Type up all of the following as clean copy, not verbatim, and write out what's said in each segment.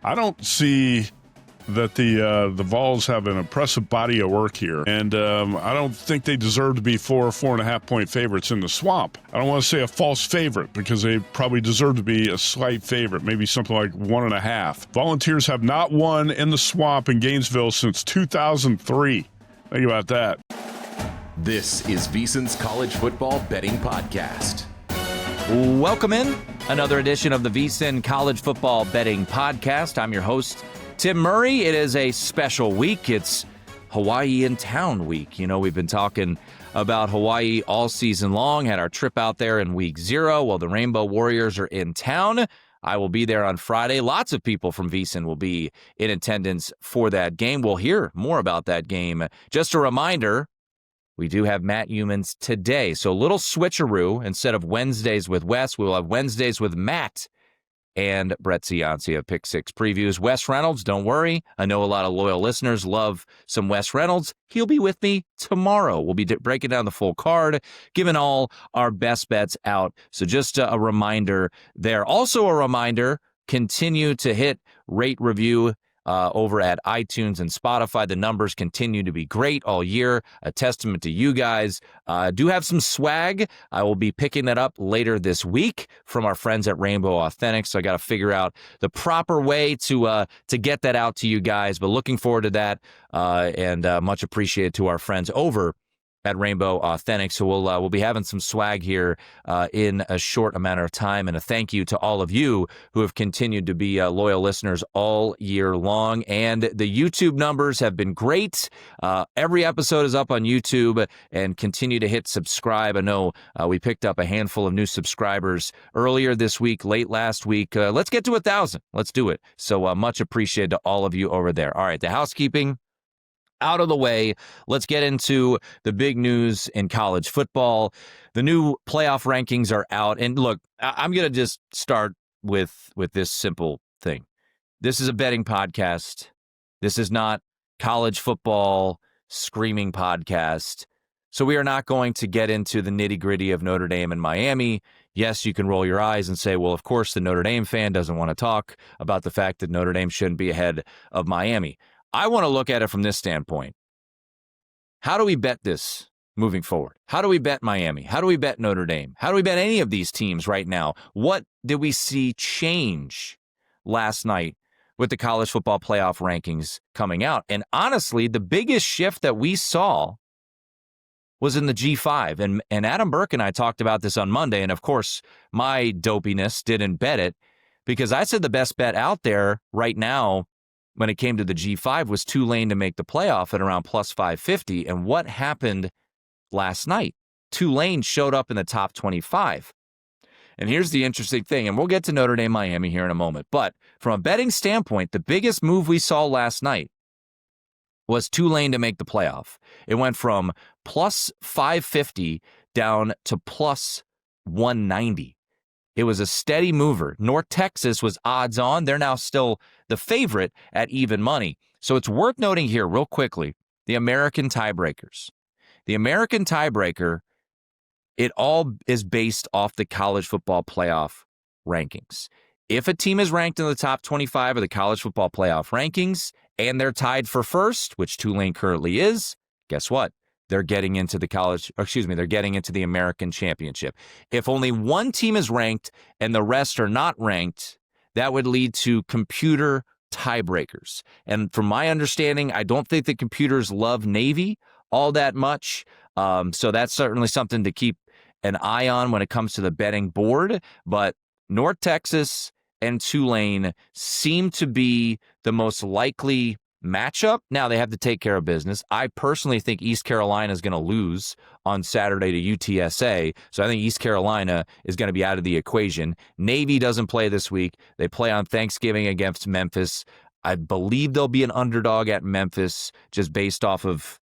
I don't see that the Vols have an impressive body of work here, and I don't think they deserve to be 4.5 point favorites in the Swamp. I don't want to say a false favorite because they probably deserve to be a slight favorite, maybe something like 1.5. Volunteers have not won in the Swamp in Gainesville since 2003. Think about that. This is VSiN's College Football Betting Podcast. Welcome in another edition of the VSiN College Football Betting Podcast. I'm your host, Tim Murray. It is a special week. It's Hawaii in Town week. You know, we've been talking about Hawaii all season long, had our trip out there in week 0. Well, the Rainbow Warriors are in town. I will be there on Friday. Lots of people from VSiN will be in attendance for that game. We'll hear more about that game. Just a reminder, we do have Matt Youmans today. So a little switcheroo. Instead of Wednesdays with Wes, we will have Wednesdays with Matt and Brett Ciancia Pick 6 previews. Wes Reynolds, don't worry. I know a lot of loyal listeners love some Wes Reynolds. He'll be with me tomorrow. We'll be breaking down the full card, giving all our best bets out. So just a reminder there. Also a reminder, continue to hit, rate, review over at iTunes and Spotify. The numbers continue to be great all year. A testament to you guys. Do have some swag. I will be picking that up later this week from our friends at Rainbow Authentic. So I got to figure out the proper way to get that out to you guys. But looking forward to that, and much appreciated to our friends over at Rainbow Authentic. So we'll be having some swag here in a short amount of time. And a thank you to all of you who have continued to be loyal listeners all year long. And the YouTube numbers have been great. Every episode is up on YouTube, and continue to hit subscribe. I know we picked up a handful of new subscribers earlier this week, late last week. Let's get to 1,000. Let's do it. So much appreciated to all of you over there. All right, the housekeeping out of the way, let's get into the big news in college football. The new playoff rankings are out. And look, I'm going to just start with this simple thing. This is a betting podcast. This is not college football screaming podcast. So we are not going to get into the nitty-gritty of Notre Dame and Miami. Yes, you can roll your eyes and say, well, of course, the Notre Dame fan doesn't want to talk about the fact that Notre Dame shouldn't be ahead of Miami. I want to look at it from this standpoint. How do we bet this moving forward? How do we bet Miami? How do we bet Notre Dame? How do we bet any of these teams right now? What did we see change last night with the college football playoff rankings coming out? And honestly, the biggest shift that we saw was in the G5. And Adam Burke and I talked about this on Monday. And of course, my dopiness didn't bet it, because I said the best bet out there right now when it came to the G5 was Tulane to make the playoff at around plus 550. And what happened last night? Tulane showed up in the top 25. And here's the interesting thing, and we'll get to Notre Dame Miami here in a moment. But from a betting standpoint, the biggest move we saw last night was Tulane to make the playoff. It went from plus 550 down to plus 190. It was a steady mover. North Texas was odds on. They're now still the favorite at even money. So it's worth noting here real quickly, the American tiebreakers. The American tiebreaker, it all is based off the college football playoff rankings. If a team is ranked in the top 25 of the college football playoff rankings and they're tied for first, which Tulane currently is, guess what? They're getting into they're getting into the American Championship. If only one team is ranked and the rest are not ranked, that would lead to computer tiebreakers. And from my understanding, I don't think the computers love Navy all that much. So that's certainly something to keep an eye on when it comes to the betting board. But North Texas and Tulane seem to be the most likely matchup. Now they have to take care of business. I personally think East Carolina is going to lose on Saturday to UTSA. So I think East Carolina is going to be out of the equation. Navy doesn't play this week. They play on Thanksgiving against Memphis. I believe they'll be an underdog at Memphis just based off of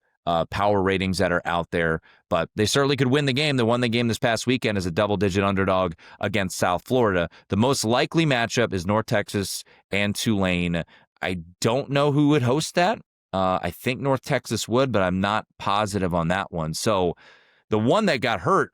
power ratings that are out there. But they certainly could win the game. They won the game this past weekend as a double-digit underdog against South Florida. The most likely matchup is North Texas and Tulane. I don't know who would host that. I think North Texas would, but I'm not positive on that one. So the one that got hurt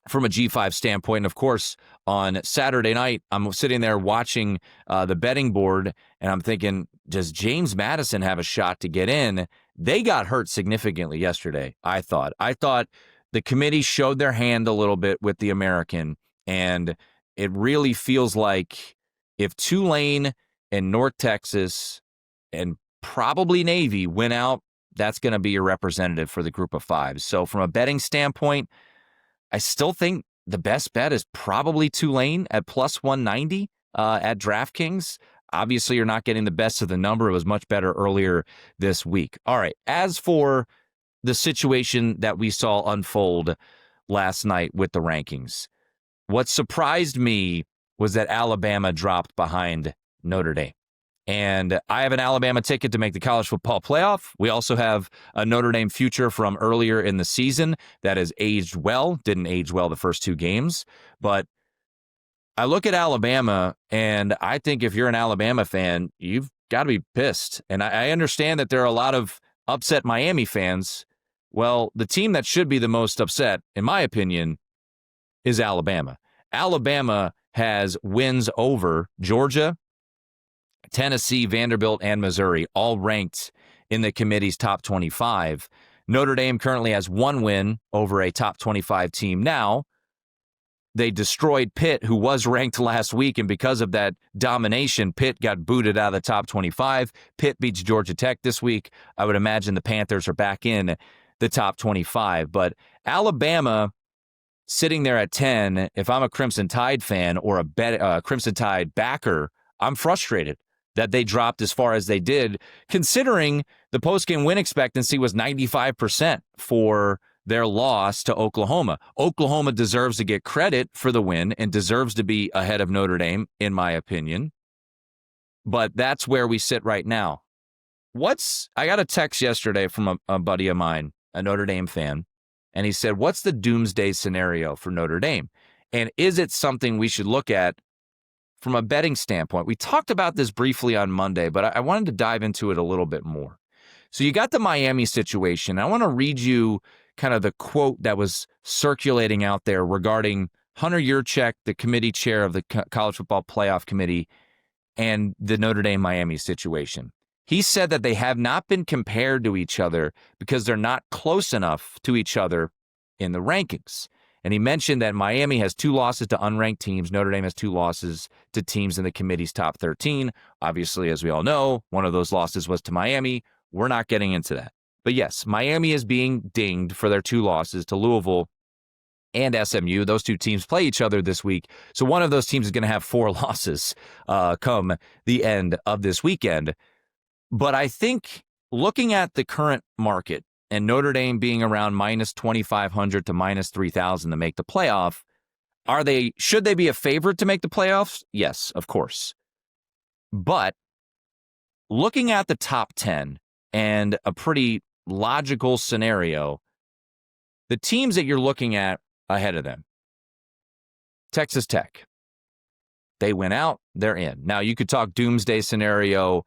from a G5 standpoint. And of course, on Saturday night, I'm sitting there watching the betting board, and I'm thinking, does James Madison have a shot to get in? They got hurt significantly yesterday, I thought. I thought the committee showed their hand a little bit with the American, and it really feels like if Tulane and North Texas and probably Navy win out, that's going to be your representative for the group of five. So from a betting standpoint, I still think the best bet is probably Tulane at plus 190 at DraftKings. Obviously, you're not getting the best of the number. It was much better earlier this week. All right, as for the situation that we saw unfold last night with the rankings, what surprised me was that Alabama dropped behind Notre Dame. And I have an Alabama ticket to make the college football playoff. We also have a Notre Dame future from earlier in the season that has aged well. Didn't age well the first two games. But I look at Alabama, and I think if you're an Alabama fan, you've got to be pissed. And I understand that there are a lot of upset Miami fans. Well, the team that should be the most upset, in my opinion, is Alabama. Alabama has wins over Georgia, Tennessee, Vanderbilt, and Missouri, all ranked in the committee's top 25. Notre Dame currently has one win over a top 25 team now. They destroyed Pitt, who was ranked last week, and because of that domination, Pitt got booted out of the top 25. Pitt beats Georgia Tech this week. I would imagine the Panthers are back in the top 25. But Alabama sitting there at 10, if I'm a Crimson Tide fan or a Crimson Tide backer, I'm frustrated that they dropped as far as they did, considering the postgame win expectancy was 95% for their loss to Oklahoma. Oklahoma deserves to get credit for the win and deserves to be ahead of Notre Dame, in my opinion. But that's where we sit right now. I got a text yesterday from a buddy of mine, a Notre Dame fan, and he said, what's the doomsday scenario for Notre Dame? And is it something we should look at from a betting standpoint? We talked about this briefly on Monday, but I wanted to dive into it a little bit more. So you got the Miami situation. I want to read you kind of the quote that was circulating out there regarding Hunter Yurchek, the committee chair of the College Football Playoff Committee, and the Notre Dame Miami situation. He said that they have not been compared to each other because they're not close enough to each other in the rankings. And he mentioned that Miami has 2 losses to unranked teams. Notre Dame has 2 losses to teams in the committee's top 13. Obviously, as we all know, one of those losses was to Miami. We're not getting into that. But yes, Miami is being dinged for their 2 losses to Louisville and SMU. Those 2 teams play each other this week. So one of those teams is going to have 4 losses come the end of this weekend. But I think looking at the current market, and Notre Dame being around minus 2,500 to minus 3,000 to make the playoff, should they be a favorite to make the playoffs? Yes, of course. But looking at the top 10 and a pretty logical scenario, the teams that you're looking at ahead of them, Texas Tech, they win out, they're in. Now, you could talk doomsday scenario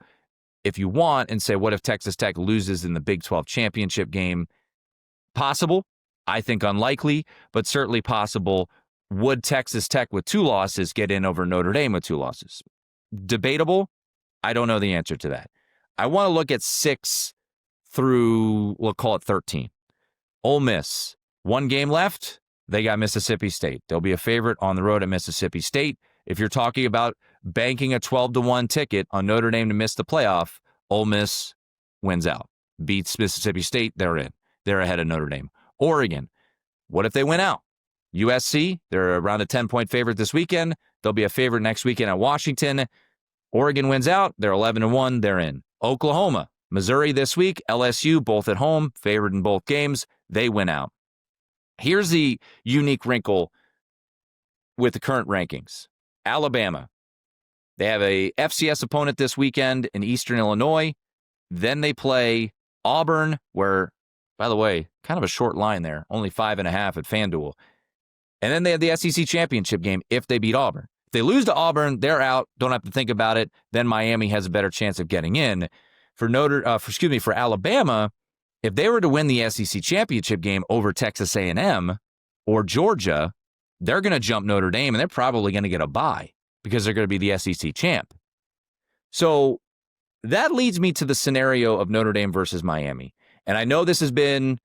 if you want and say, what if Texas Tech loses in the Big 12 championship game? Possible. I think unlikely, but certainly possible. Would Texas Tech with 2 losses get in over Notre Dame with 2 losses? Debatable. I don't know the answer to that. I want to look at 6 through, we'll call it 13. Ole Miss, 1 game left. They got Mississippi State. They'll be a favorite on the road at Mississippi State. If you're talking about banking a 12-1 ticket on Notre Dame to miss the playoff, Ole Miss wins out. Beats Mississippi State, they're in. They're ahead of Notre Dame. Oregon, what if they win out? USC, they're around a 10-point favorite this weekend. They'll be a favorite next weekend at Washington. Oregon wins out. They're 11-1. They're in. Oklahoma, Missouri this week. LSU, both at home, favored in both games. They win out. Here's the unique wrinkle with the current rankings. Alabama, they have a FCS opponent this weekend in Eastern Illinois. Then they play Auburn, where, by the way, kind of a short line there, only 5.5 at FanDuel. And then they have the SEC championship game if they beat Auburn. If they lose to Auburn, they're out. Don't have to think about it. Then Miami has a better chance of getting in. For Alabama, if they were to win the SEC championship game over Texas A&M or Georgia, they're going to jump Notre Dame, and they're probably going to get a bye because they're going to be the SEC champ. So that leads me to the scenario of Notre Dame versus Miami. And I know this has been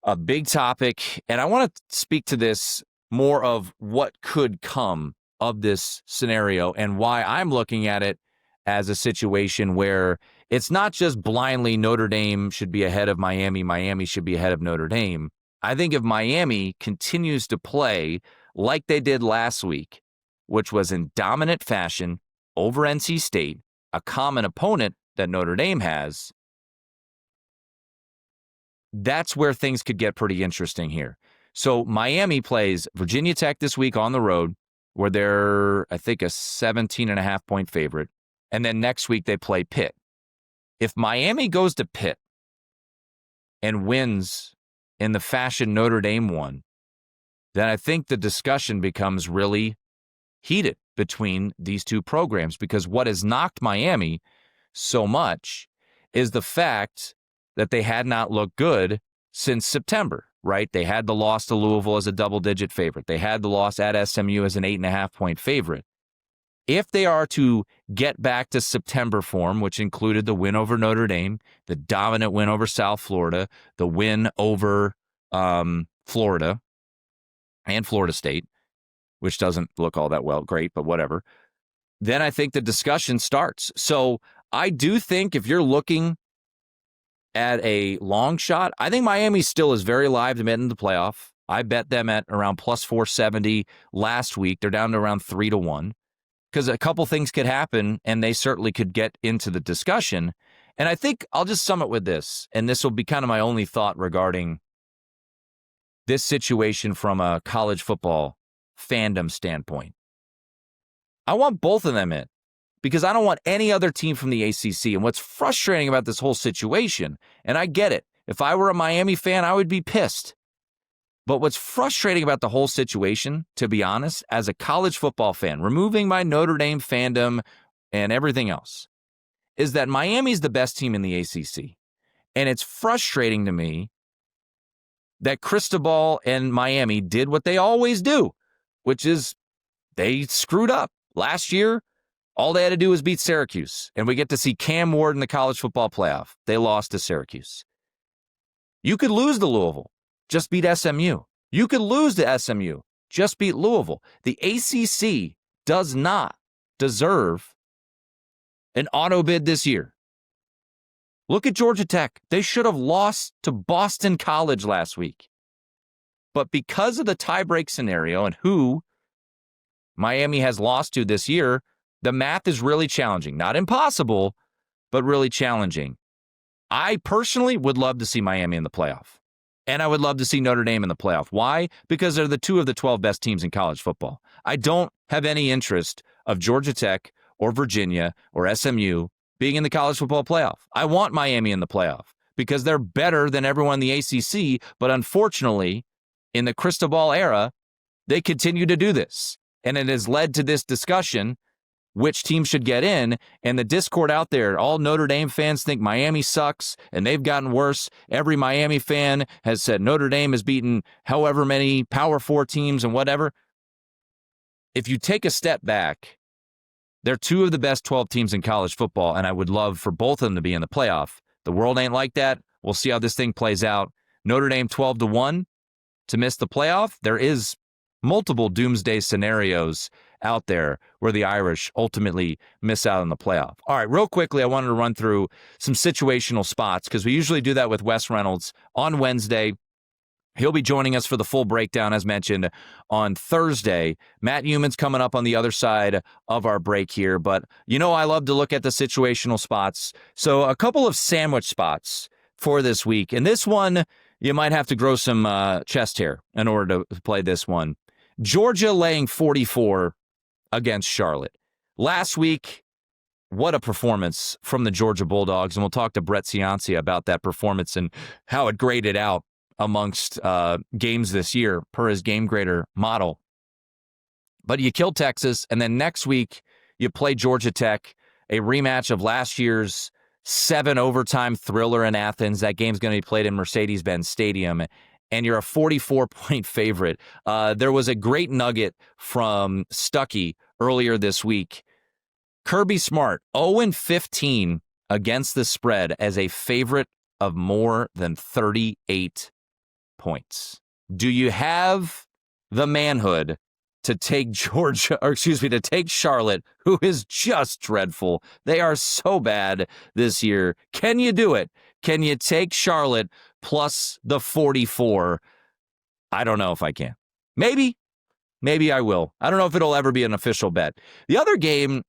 a big topic, and I want to speak to this more of what could come of this scenario and why I'm looking at it as a situation where it's not just blindly Notre Dame should be ahead of Miami, Miami should be ahead of Notre Dame. I think if Miami continues to play like they did last week, which was in dominant fashion over NC State, a common opponent that Notre Dame has, that's where things could get pretty interesting here. So Miami plays Virginia Tech this week on the road, where they're, I think, a 17.5-point favorite. And then next week they play Pitt. If Miami goes to Pitt and wins in the fashion Notre Dame won, then I think the discussion becomes really heated between these two programs, because what has knocked Miami so much is the fact that they had not looked good since September, right? They had the loss to Louisville as a double-digit favorite. They had the loss at SMU as an 8.5-point favorite. If they are to get back to September form, which included the win over Notre Dame, the dominant win over South Florida, the win over Florida and Florida State, which doesn't look all that great, but whatever, then I think the discussion starts. So I do think if you're looking at a long shot, I think Miami still is very live to get into the playoff. I bet them at around plus 470 last week. They're down to around 3-1 because a couple things could happen and they certainly could get into the discussion. And I think I'll just sum it with this, and this will be kind of my only thought regarding this situation from a college football fandom standpoint. I want both of them in because I don't want any other team from the ACC. And what's frustrating about this whole situation, and I get it, if I were a Miami fan, I would be pissed. But what's frustrating about the whole situation, to be honest, as a college football fan, removing my Notre Dame fandom and everything else, is that Miami's the best team in the ACC. And it's frustrating to me that Cristobal and Miami did what they always do, which is they screwed up. Last year, all they had to do was beat Syracuse, and we get to see Cam Ward in the college football playoff. They lost to Syracuse. You could lose to Louisville, just beat SMU. You could lose to SMU, just beat Louisville. The ACC does not deserve an auto bid this year. Look at Georgia Tech. They should have lost to Boston College last week. But because of the tiebreak scenario and who Miami has lost to this year, the math is really challenging. Not impossible, but really challenging. I personally would love to see Miami in the playoff. And I would love to see Notre Dame in the playoff. Why? Because they're the two of the 12 best teams in college football. I don't have any interest of Georgia Tech or Virginia or SMU being in the college football playoff. I want Miami in the playoff because they're better than everyone in the ACC, but unfortunately, in the Cristobal era, they continue to do this. And it has led to this discussion, which team should get in, and the discord out there. All Notre Dame fans think Miami sucks, and they've gotten worse. Every Miami fan has said Notre Dame has beaten however many Power 4 teams and whatever. If you take a step back, they're two of the best 12 teams in college football, and I would love for both of them to be in the playoff. The world ain't like that. We'll see how this thing plays out. Notre Dame 12-1 to miss the playoff. There is multiple doomsday scenarios out there where the Irish ultimately miss out on the playoff. All right, real quickly, I wanted to run through some situational spots because we usually do that with Wes Reynolds on Wednesday. He'll be joining us for the full breakdown, as mentioned, on Thursday. Matt Youmans coming up on the other side of our break here. But, you know, I love to look at the situational spots. So a couple of sandwich spots for this week. And this one, you might have to grow some chest hair in order to play this one. Georgia laying 44 against Charlotte. Last week, what a performance from the Georgia Bulldogs. And we'll talk to Brett Ciancia about that performance and how it graded out amongst games this year per his game grader model. But you kill Texas, and then next week you play Georgia Tech, a rematch of last year's 7 overtime thriller in Athens. That game's going to be played in Mercedes-Benz Stadium. and you're a 44-point favorite. There was a great nugget from Stuckey earlier this week. Kirby Smart, 0-15 against the spread as a favorite of more than 38 points. Do you have the manhood to take to take Charlotte, who is just dreadful? They are so bad this year. Can you do it? Can you take Charlotte plus the 44? I don't know if I can. Maybe I will. I don't know if it'll ever be an official bet. The other game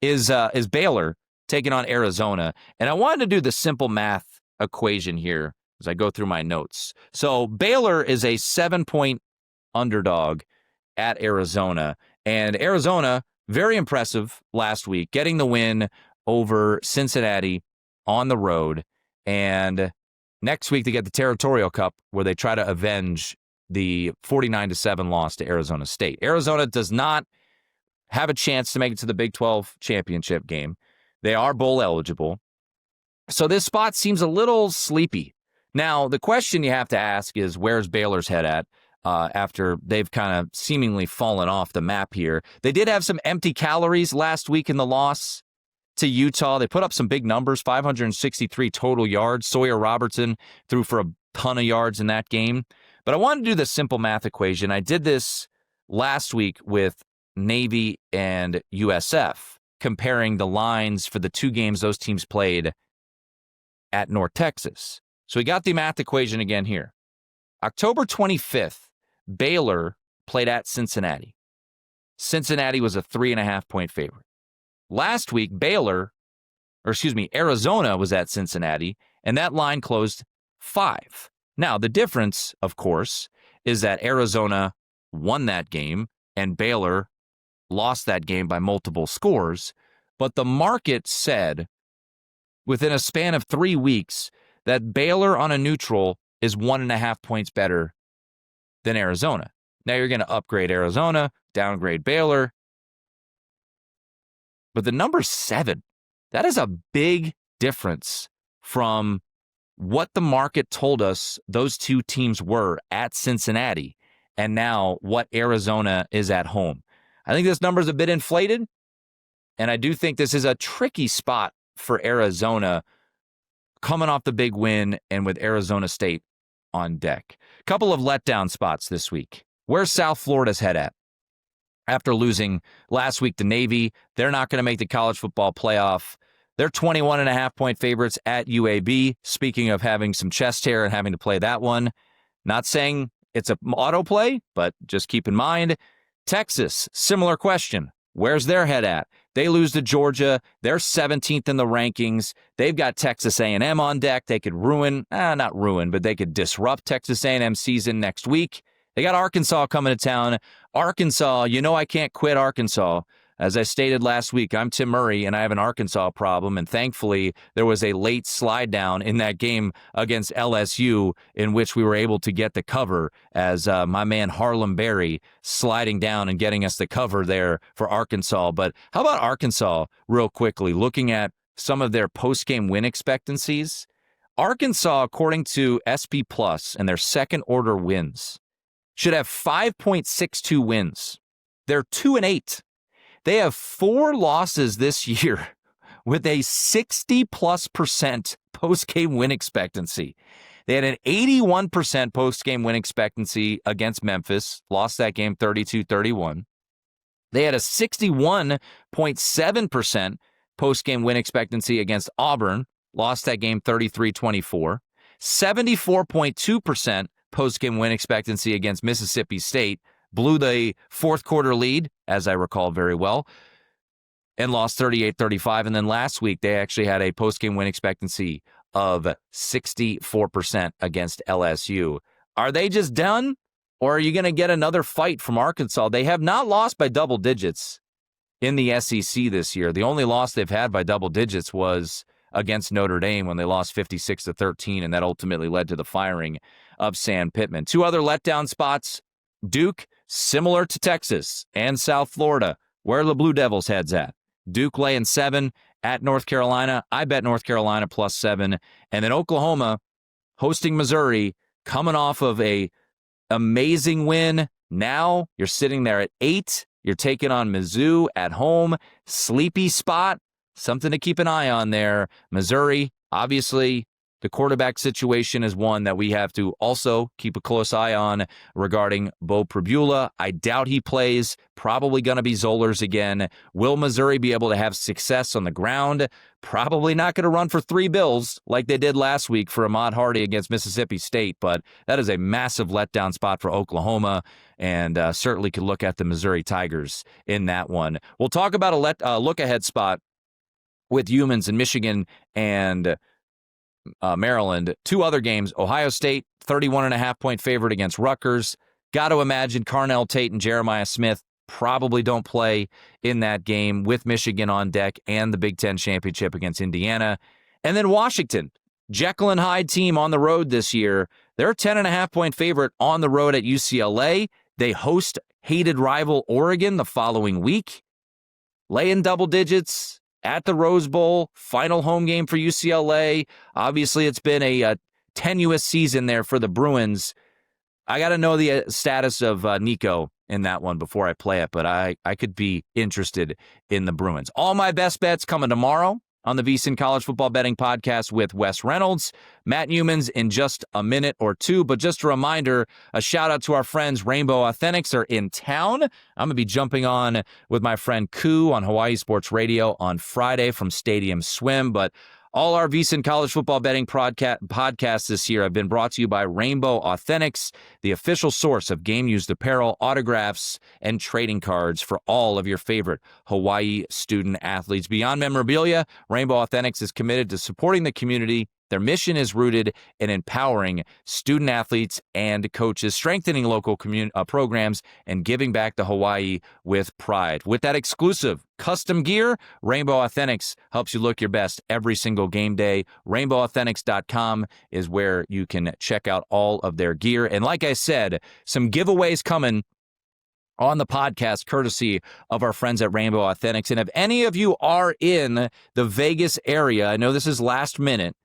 is Baylor taking on Arizona, and I wanted to do the simple math equation here as I go through my notes. So Baylor is a 7-point underdog at Arizona, and Arizona, very impressive last week, getting the win over Cincinnati on the road, and next week they get the Territorial Cup where they try to avenge the 49-7 loss to Arizona State. Arizona does not have a chance to make it to the Big 12 championship game. They are bowl eligible. So this spot seems a little sleepy. Now, the question you have to ask is, where's Baylor's head at after they've kind of seemingly fallen off the map here? They did have some empty calories last week in the loss to Utah. They put up some big numbers, 563 total yards. Sawyer Robertson threw for a ton of yards in that game. But I wanted to do the simple math equation. I did this last week with Navy and USF, comparing the lines for the two games those teams played at North Texas. So we got the math equation again here. October 25th, Baylor played at Cincinnati. Cincinnati was a 3.5-point favorite. Last week, Arizona was at Cincinnati, and that line closed 5. Now, the difference, of course, is that Arizona won that game and Baylor lost that game by multiple scores. But the market said within a span of 3 weeks that Baylor on a neutral is 1.5 points better than Arizona. Now you're going to upgrade Arizona, downgrade Baylor. But the number 7, that is a big difference from what the market told us those two teams were at Cincinnati and now what Arizona is at home. I think this number is a bit inflated, and I do think this is a tricky spot for Arizona coming off the big win and with Arizona State on deck. Couple of letdown spots this week. Where's South Florida's head at? After losing last week to Navy, they're not going to make the college football playoff. They're 21.5-point favorites at UAB. Speaking of having some chest hair and having to play that one, not saying it's an auto play, but just keep in mind, Texas, similar question. Where's their head at? They lose to Georgia. They're 17th in the rankings. They've got Texas A&M on deck. They could not ruin, but they could disrupt Texas A&M season next week. They got Arkansas coming to town. Arkansas, I can't quit Arkansas. As I stated last week, I'm Tim Murray, and I have an Arkansas problem, and thankfully there was a late slide down in that game against LSU in which we were able to get the cover as my man Harlem Berry sliding down and getting us the cover there for Arkansas. But how about Arkansas real quickly, looking at some of their post-game win expectancies? Arkansas, according to SP Plus and their second-order wins, should have 5.62 wins. They're 2-8. They have 4 losses this year with a 60+% post-game win expectancy. They had an 81% post-game win expectancy against Memphis, lost that game 32-31. They had a 61.7% post-game win expectancy against Auburn, lost that game 33-24. 74.2% post-game win expectancy against Mississippi State, blew the fourth quarter lead, as I recall very well, and lost 38-35. And then last week, they actually had a post-game win expectancy of 64% against LSU. Are they just done, or are you going to get another fight from Arkansas? They have not lost by double digits in the SEC this year. The only loss they've had by double digits was against Notre Dame when they lost 56-13, and that ultimately led to the firing of Sam Pittman. 2 other letdown spots. Duke, similar to Texas and South Florida, where are the Blue Devils' heads at? Duke laying 7 at North Carolina. I bet North Carolina +7. And then Oklahoma hosting Missouri. coming off of a amazing win. Now you're sitting there at 8. You're taking on Mizzou at home. Sleepy spot. Something to keep an eye on there. Missouri, obviously, the quarterback situation is one that we have to also keep a close eye on regarding Bo Pribula. I doubt he plays. Probably going to be Zollers again. Will Missouri be able to have success on the ground? Probably not going to run for 3 bills like they did last week for Ahmad Hardy against Mississippi State, but that is a massive letdown spot for Oklahoma, and certainly could look at the Missouri Tigers in that one. We'll talk about a look-ahead spot with Youmans in Michigan and Maryland. 2 other games. Ohio State, 31.5-point favorite against Rutgers. Got to imagine Carnell Tate and Jeremiah Smith probably don't play in that game with Michigan on deck and the Big Ten championship against Indiana. And then Washington, Jekyll and Hyde team on the road this year. They're a 10.5-point favorite on the road at UCLA. They host hated rival Oregon the following week. Lay in double digits at the Rose Bowl, final home game for UCLA. Obviously, it's been a tenuous season there for the Bruins. I got to know the status of Nico in that one before I play it, but I could be interested in the Bruins. All my best bets coming tomorrow on the VSiN College Football Betting Podcast with Wes Reynolds, Matt Youmans in just a minute or two. But just a reminder, a shout out to our friends Rainbow Authentics are in town. I'm going to be jumping on with my friend Koo on Hawaii Sports Radio on Friday from Stadium Swim. But all our VSiN College Football Betting podcasts this year have been brought to you by Rainbow Authentics, the official source of game-used apparel, autographs, and trading cards for all of your favorite Hawaii student athletes. Beyond memorabilia, Rainbow Authentics is committed to supporting the community. Their mission is rooted in empowering student athletes and coaches, strengthening local programs, and giving back to Hawaii with pride. With that exclusive custom gear, Rainbow Authentics helps you look your best every single game day. RainbowAuthentics.com is where you can check out all of their gear. And like I said, some giveaways coming on the podcast, courtesy of our friends at Rainbow Authentics. And if any of you are in the Vegas area, I know this is last minute,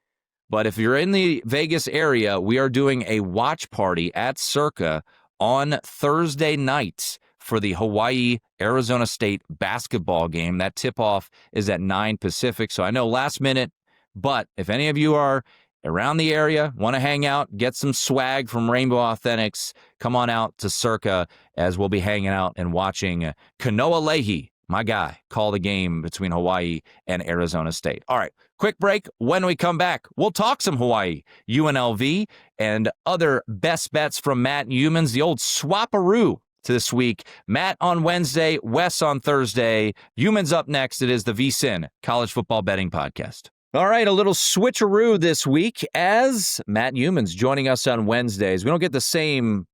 but if you're in the Vegas area, we are doing a watch party at Circa on Thursday night for the Hawaii-Arizona State basketball game. That tip-off is at 9 Pacific, so I know last minute, but if any of you are around the area, want to hang out, get some swag from Rainbow Authentics, come on out to Circa as we'll be hanging out and watching Kanoa Leahy, my guy, call the game between Hawaii and Arizona State. All right, quick break. When we come back, we'll talk some Hawaii, UNLV, and other best bets from Matt Youmans, the old swap-a-roo this week. Matt on Wednesday, Wes on Thursday. Youmans up next. It is the VSiN College Football Betting Podcast. All right, a little switcheroo this week as Matt Youmans joining us on Wednesdays. We don't get the same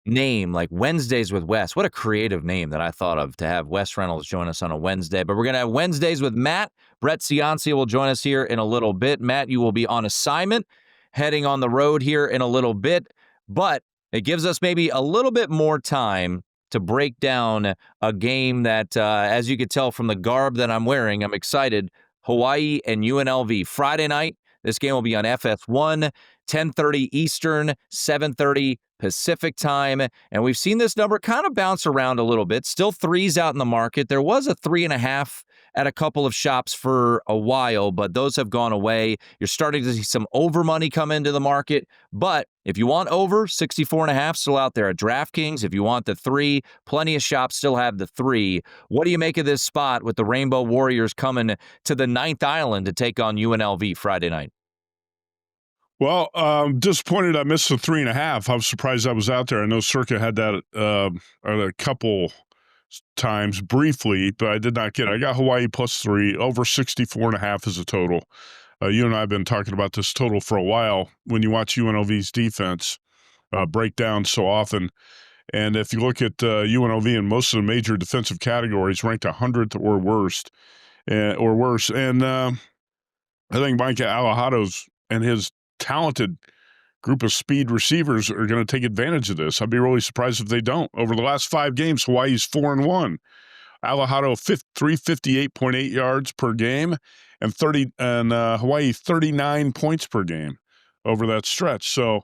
name like Wednesdays with Wes. What a creative name that I thought of to have Wes Reynolds join us on a Wednesday. But we're going to have Wednesdays with Matt. Brett Ciancia will join us here in a little bit. Matt, you will be on assignment, heading on the road here in a little bit. But it gives us maybe a little bit more time to break down a game that, as you could tell from the garb that I'm wearing, I'm excited. Hawaii and UNLV Friday night. This game will be on FS1, 10:30 Eastern, 7:30 Pacific time. And we've seen this number kind of bounce around a little bit. Still 3s out in the market. There was a 3.5 at a couple of shops for a while, but those have gone away. You're starting to see some over money come into the market. But if you want over, 64.5 still out there at DraftKings. If you want the 3, plenty of shops still have the 3. What do you make of this spot with the Rainbow Warriors coming to the 9th Island to take on UNLV Friday night? Well, disappointed I missed the 3.5. I was surprised I was out there. I know Circa had that a couple times briefly, but I did not get it. I got Hawaii +3, over 64.5 is a total. You and I have been talking about this total for a while when you watch UNLV's defense break down so often. And if you look at UNLV in most of the major defensive categories, ranked 100th or worse. And I think Micah Alahado's and his talented group of speed receivers are going to take advantage of this. I'd be really surprised if they don't. Over the last 5 games, Hawaii's 4-1. Alahado 358.8 yards per game, and Hawaii 39 points per game over that stretch. So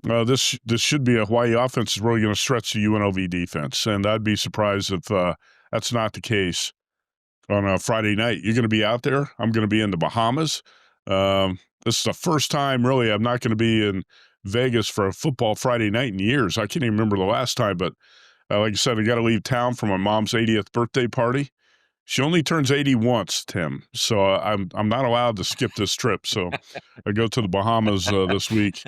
This should be a Hawaii offense is really going to stretch the UNLV defense, and I'd be surprised if that's not the case on a Friday night. You're going to be out there. I'm going to be in the Bahamas. This is the first time, really, I'm not going to be in Vegas for a football Friday night in years. I can't even remember the last time, but like I said, I got to leave town for my mom's 80th birthday party. She only turns 80 once, Tim, so I'm not allowed to skip this trip. So I go to the Bahamas this week.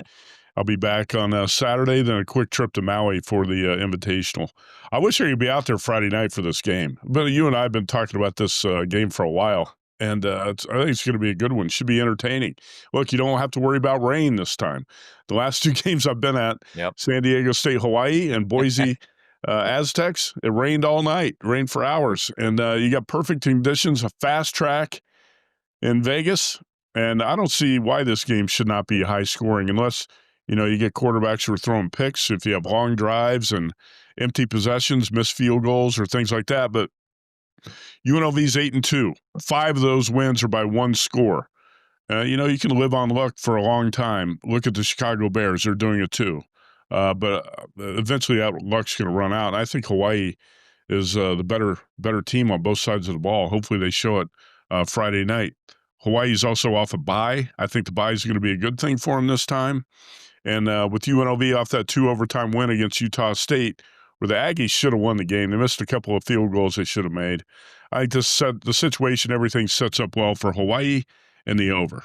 I'll be back on Saturday, then a quick trip to Maui for the Invitational. I wish I could be out there Friday night for this game, but you and I have been talking about this game for a while, and I think it's going to be a good one. Should be entertaining. Look, you don't have to worry about rain this time. The last two games I've been at, San Diego State, Hawaii, and Boise Aztecs, it rained all night, rained for hours, and you got perfect conditions, a fast track in Vegas, and I don't see why this game should not be high scoring unless you get quarterbacks who are throwing picks, if you have long drives and empty possessions, missed field goals or things like that. But UNLV's 8-2. 5 of those wins are by one score. You can live on luck for a long time. Look at the Chicago Bears. They're doing it too. But eventually that luck's going to run out. And I think Hawaii is the better team on both sides of the ball. Hopefully they show it Friday night. Hawaii's also off a bye. I think the bye is going to be a good thing for them this time. And with UNLV off that 2 overtime win against Utah State, where the Aggies should have won the game. They missed a couple of field goals they should have made. I think the situation, everything sets up well for Hawaii and the over.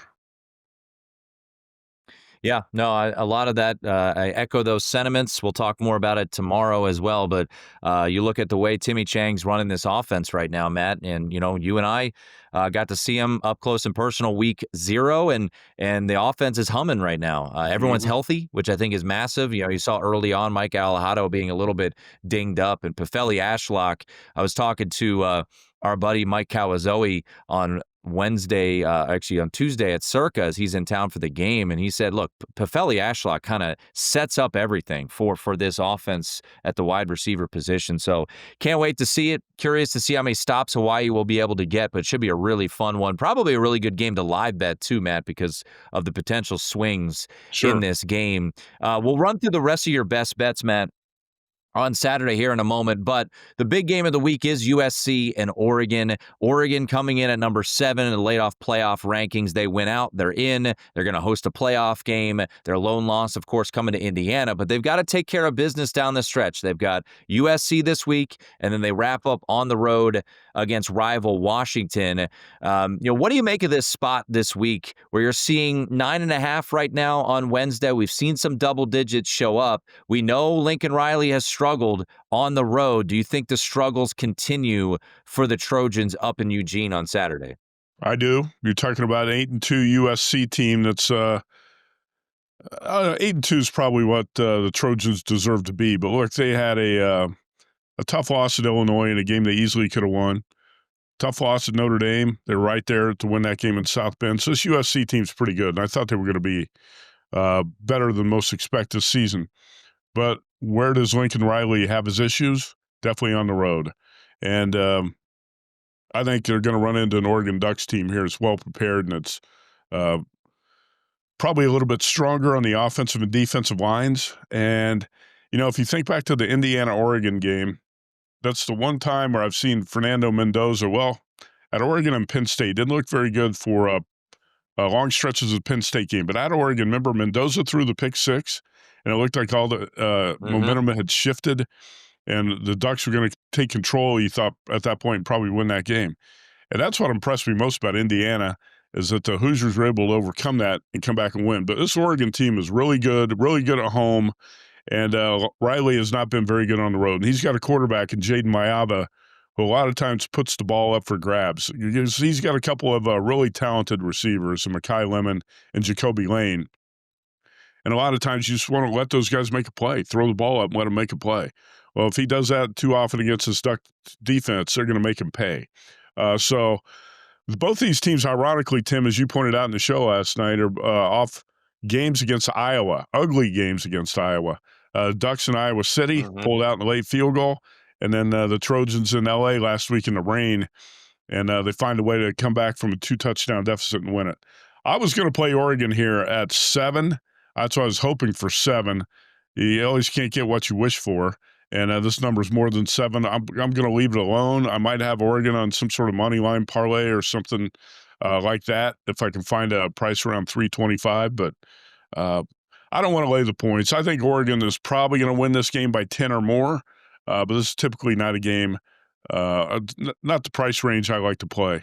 Yeah, no, a lot of that, I echo those sentiments. We'll talk more about it tomorrow as well. But you look at the way Timmy Chang's running this offense right now, Matt, and, you and I got to see him up close and personal week 0, and the offense is humming right now. Everyone's healthy, which I think is massive. You saw early on Mike Alejado being a little bit dinged up, and Pefeli Ashlock. I was talking to our buddy Mike Kawazoe on Wednesday, actually on Tuesday at Circa, as he's in town for the game, and he said, look, Pefeli Ashlock kind of sets up everything for this offense at the wide receiver position. So can't wait to see it. Curious to see how many stops Hawaii will be able to get, but it should be a really fun one. Probably a really good game to live bet too, Matt, because of the potential swings in this game. We'll run through the rest of your best bets, Matt, on Saturday here in a moment. But the big game of the week is USC and Oregon. Oregon coming in at number 7 in the late-off playoff rankings. They win out. They're in. They're going to host a playoff game. Their lone loss, of course, coming to Indiana. But they've got to take care of business down the stretch. They've got USC this week, and then they wrap up on the road against rival Washington. What do you make of this spot this week where you're seeing 9.5 right now on Wednesday? We've seen some double digits show up. We know Lincoln Riley has struggled on the road. Do you think the struggles continue for the Trojans up in Eugene on Saturday? I do. You're talking about an 8-2 USC team that's 8-2 is probably what the Trojans deserve to be. But look, they had a tough loss at Illinois in a game they easily could have won. Tough loss at Notre Dame. They're right there to win that game in South Bend. So this USC team's pretty good, and I thought they were going to be better than most expect this season. But where does Lincoln Riley have his issues? Definitely on the road. And I think they're going to run into an Oregon Ducks team here that's well prepared, and it's probably a little bit stronger on the offensive and defensive lines. And, if you think back to the Indiana-Oregon game, that's the one time where I've seen Fernando Mendoza, at Oregon and Penn State, didn't look very good for long stretches of the Penn State game. But at Oregon, remember, Mendoza threw the pick 6, and it looked like all the momentum had shifted, and the Ducks were going to take control, you thought, at that point, and probably win that game. And that's what impressed me most about Indiana, is that the Hoosiers were able to overcome that and come back and win. But this Oregon team is really good at home, and Riley has not been very good on the road. And he's got a quarterback in Jaden Mayaba who a lot of times puts the ball up for grabs. He's got a couple of really talented receivers, Mekhi Lemon and Jacoby Lane. And a lot of times you just want to let those guys make a play, throw the ball up and let them make a play. Well, if he does that too often against this Duck defense, they're going to make him pay. So both these teams, ironically, Tim, as you pointed out in the show last night, are off games against Iowa, ugly games against Iowa. Ducks in Iowa City pulled out in a late field goal, and then the Trojans in L.A. last week in the rain, and they find a way to come back from a 2-touchdown deficit and win it. I was going to play Oregon here at 7. That's why I was hoping for 7. You always can't get what you wish for. And this number is more than 7. I'm going to leave it alone. I might have Oregon on some sort of money line parlay or something like that if I can find a price around 325. But I don't want to lay the points. I think Oregon is probably going to win this game by 10 or more. But this is typically not a game, not the price range I like to play.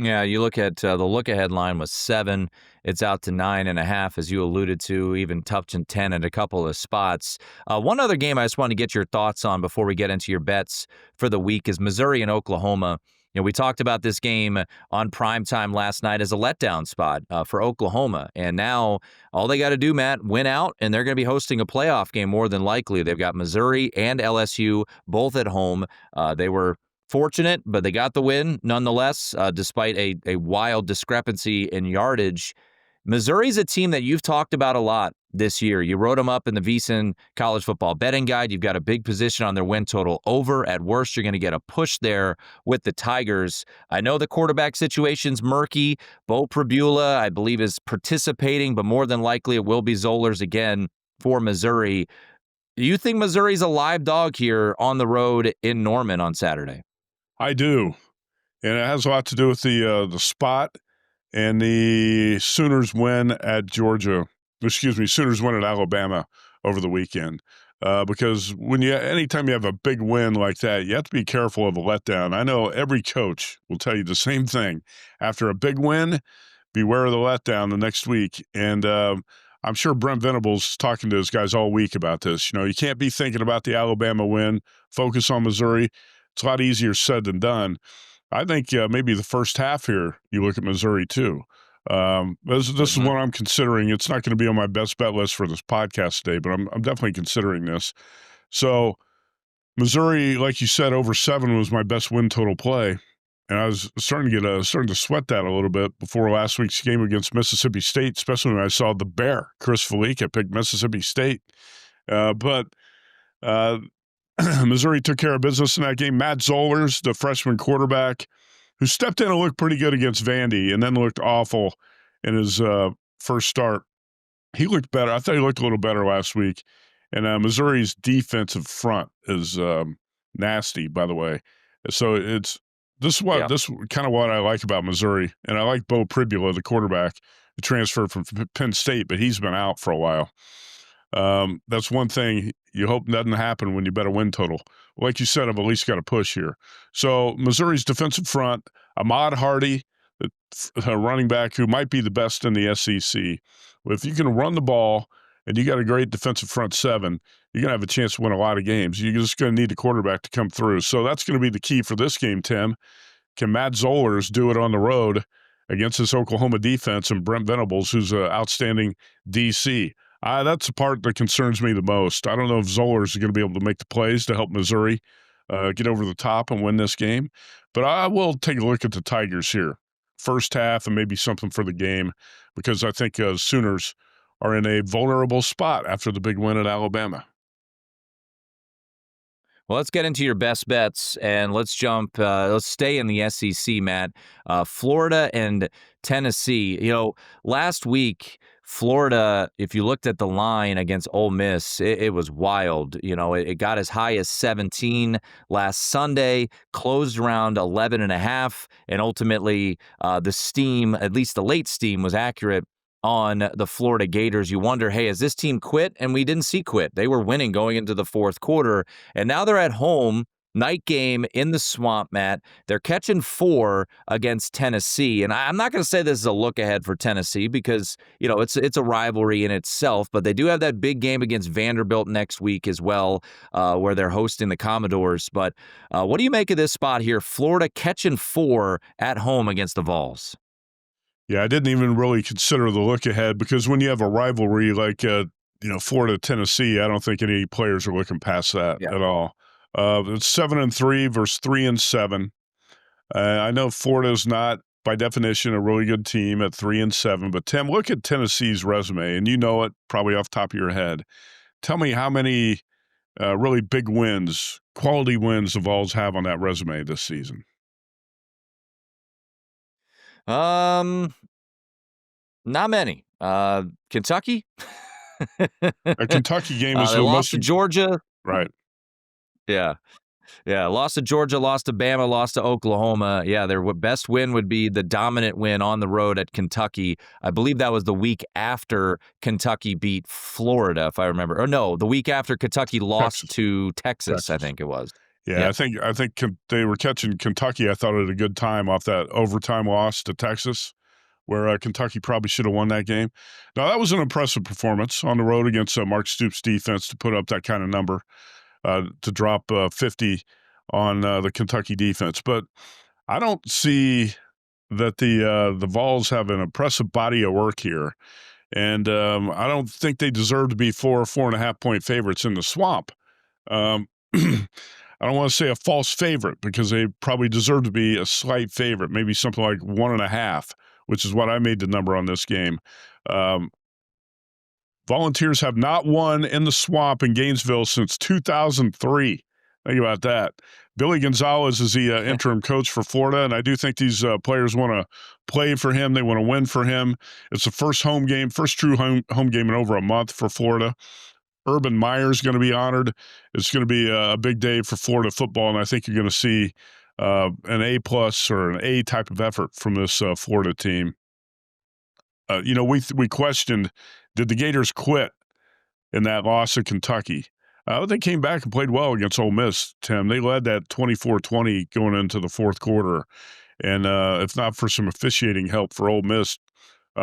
Yeah, you look at the look-ahead line was 7. It's out to 9.5, as you alluded to, even touching 10 at a couple of spots. One other game I just want to get your thoughts on before we get into your bets for the week is Missouri and Oklahoma. You know, we talked about this game on primetime last night as a letdown spot for Oklahoma. And now all they got to do, Matt, win out, and they're going to be hosting a playoff game more than likely. They've got Missouri and LSU both at home. They were fortunate, but they got the win nonetheless, despite a wild discrepancy in yardage. Missouri's a team that you've talked about a lot this year. You wrote them up in the VSiN College Football Betting Guide. You've got a big position on their win total over. At worst, you're going to get a push there with the Tigers. I know the quarterback situation's murky. Bo Pribula, I believe, is participating, but more than likely it will be Zollers again for Missouri. Do you think Missouri's a live dog here on the road in Norman on Saturday? I do. And it has a lot to do with the spot and the Sooners win at Georgia. Sooners win at Alabama over the weekend. Because anytime you have a big win like that, you have to be careful of a letdown. I know every coach will tell you the same thing. After a big win, beware of the letdown the next week. And I'm sure Brent Venables is talking to his guys all week about this. You can't be thinking about the Alabama win. Focus on Missouri. It's a lot easier said than done. I think maybe the first half here, you look at Missouri too. This is what I'm considering. It's not going to be on my best bet list for this podcast today, but I'm definitely considering this. So Missouri, like you said, over 7 was my best win total play. And I was starting to sweat that a little bit before last week's game against Mississippi State, especially when I saw the Bear, Chris Felica, picked Mississippi State. But Missouri took care of business in that game. Matt Zollers, the freshman quarterback, who stepped in and looked pretty good against Vandy and then looked awful in his first start. He looked better. I thought he looked a little better last week. And Missouri's defensive front is nasty, by the way. So this is kind of what I like about Missouri. And I like Bo Pribula, the quarterback, who transferred from Penn State, but he's been out for a while. That's one thing you hope doesn't happen when you bet a win total. Like you said, I've at least got a push here. So Missouri's defensive front, Ahmad Hardy, a running back who might be the best in the SEC. If you can run the ball and you got a great defensive front 7, you're going to have a chance to win a lot of games. You're just going to need a quarterback to come through. So that's going to be the key for this game, Tim. Can Matt Zollers do it on the road against this Oklahoma defense and Brent Venables, who's an outstanding DC? That's the part that concerns me the most. I don't know if Zollers is going to be able to make the plays to help Missouri get over the top and win this game. But I will take a look at the Tigers here. First half and maybe something for the game, because I think Sooners are in a vulnerable spot after the big win at Alabama. Well, let's get into your best bets, and let's stay in the SEC, Matt. Florida and Tennessee. Last week, Florida, if you looked at the line against Ole Miss, it was wild. It got as high as 17 last Sunday, closed around 11.5, and ultimately the steam, at least the late steam, was accurate on the Florida Gators. You wonder, hey, has this team quit? And we didn't see quit. They were winning going into the fourth quarter, and now they're at home. Night game in the swamp, Matt. They're catching 4 against Tennessee. And I'm not going to say this is a look ahead for Tennessee because, it's a rivalry in itself, but they do have that big game against Vanderbilt next week as well, where they're hosting the Commodores. But what do you make of this spot here? Florida catching 4 at home against the Vols. Yeah, I didn't even really consider the look ahead because when you have a rivalry like, Florida, Tennessee, I don't think any players are looking past that at all. It's 7-3 versus 3-7. I know Florida is not, by definition, a really good team at 3-7. But Tim, look at Tennessee's resume, and you know it probably off the top of your head. Tell me how many really big wins, quality wins, the Vols have on that resume this season. Not many. Kentucky? A Kentucky game is They the lost most to Georgia. right. Yeah. Yeah, lost to Georgia, lost to Bama, lost to Oklahoma. Yeah, their best win would be the dominant win on the road at Kentucky. I believe that was the week after Kentucky beat Florida, if I remember. Or no, the week after Kentucky lost Texas. to Texas, I think it was. Yeah, Yep. I think they were catching Kentucky. I thought at a good time off that overtime loss to Texas, where Kentucky probably should have won that game. Now that was an impressive performance on the road against Mark Stoops' defense to put up that kind of number, to drop 50 on the Kentucky defense. But I don't see that the Vols have an impressive body of work here, and I don't think they deserve to be 4.5 point favorites in the swamp. Um, I don't want to say a false favorite because they probably deserve to be a slight favorite, maybe something like 1.5, which is what I made the number on this game. Um, Volunteers have not won in the swamp in Gainesville since 2003. Think about that. Billy Gonzalez is the interim coach for Florida, and I do think these players want to play for him. They want to win for him. It's the first home game, first true home game in over a month for Florida. Urban Meyer is going to be honored. It's going to be a big day for Florida football, and I think you're going to see an A+ or an A type of effort from this Florida team. We questioned, did the Gators quit in that loss at Kentucky? They came back and played well against Ole Miss, Tim. They led that 24-20 going into the fourth quarter, and if not for some officiating help for Ole Miss,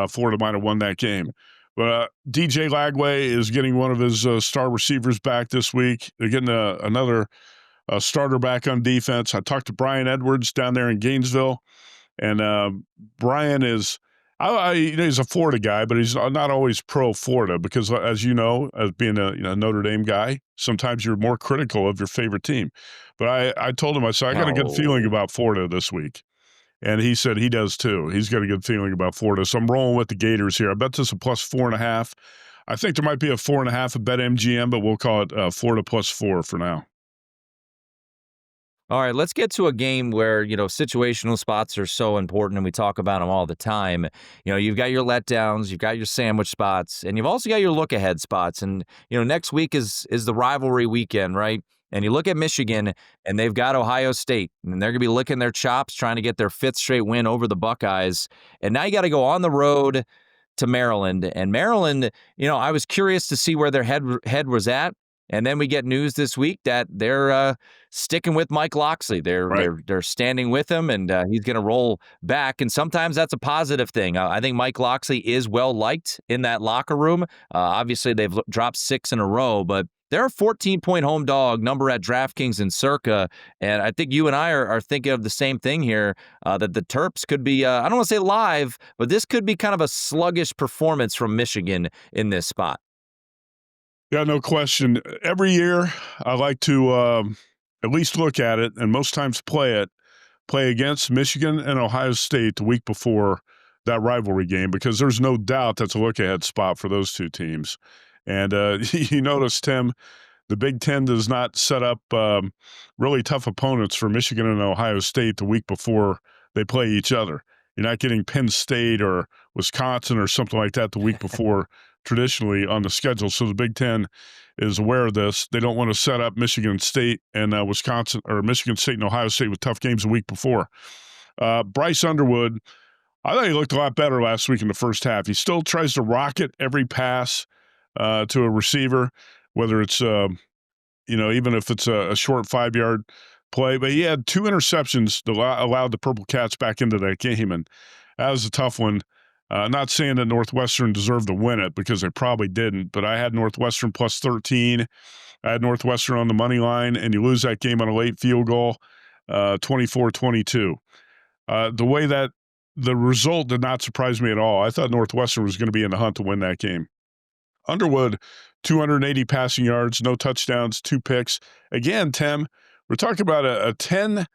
Florida might have won that game. But DJ Lagway is getting one of his star receivers back this week. They're getting another starter back on defense. I talked to Brian Edwards down there in Gainesville, and Brian is he's a Florida guy, but he's not always pro Florida because, as you know, as being a Notre Dame guy, sometimes you're more critical of your favorite team. But I told him, I said, I got a good feeling about Florida this week. And he said he does too. He's got a good feeling about Florida. So I'm rolling with the Gators here. I bet this is a +4.5. I think there might be a 4.5 at BetMGM, but we'll call it Florida +4 for now. All right, let's get to a game where, situational spots are so important and we talk about them all the time. You've got your letdowns, you've got your sandwich spots, and you've also got your look-ahead spots. And, next week is the rivalry weekend, right? And you look at Michigan, and they've got Ohio State, and they're going to be licking their chops trying to get their 5th straight win over the Buckeyes. And now you got to go on the road to Maryland. And Maryland, I was curious to see where their head was at. And then we get news this week that they're sticking with Mike Locksley. They're standing with him, and he's going to roll back. And sometimes that's a positive thing. I think Mike Locksley is well liked in that locker room. Obviously, they've dropped 6 in a row, but they're a 14-point home dog number at DraftKings and Circa. And I think you and I are thinking of the same thing here, that the Terps could be, I don't want to say live, but this could be kind of a sluggish performance from Michigan in this spot. Yeah, no question. Every year, I like to at least look at it, and most times play against Michigan and Ohio State the week before that rivalry game, because there's no doubt that's a look-ahead spot for those two teams. And you notice, Tim, the Big Ten does not set up really tough opponents for Michigan and Ohio State the week before they play each other. You're not getting Penn State or Wisconsin or something like that the week before traditionally on the schedule. So the Big Ten is aware of this. They don't want to set up Michigan State and Wisconsin, or Michigan State and Ohio State with tough games the week before. Bryce Underwood, I thought he looked a lot better last week in the first half. He still tries to rocket every pass to a receiver, whether it's, even if it's a short 5-yard play. But he had 2 interceptions that allowed the Purple Cats back into that game, and that was a tough one. Not saying that Northwestern deserved to win it, because they probably didn't, but I had Northwestern +13. I had Northwestern on the money line, and you lose that game on a late field goal, 24-22. The way that the result did not surprise me at all. I thought Northwestern was going to be in the hunt to win that game. Underwood, 280 passing yards, no touchdowns, 2 picks. Again, Tim, we're talking about a team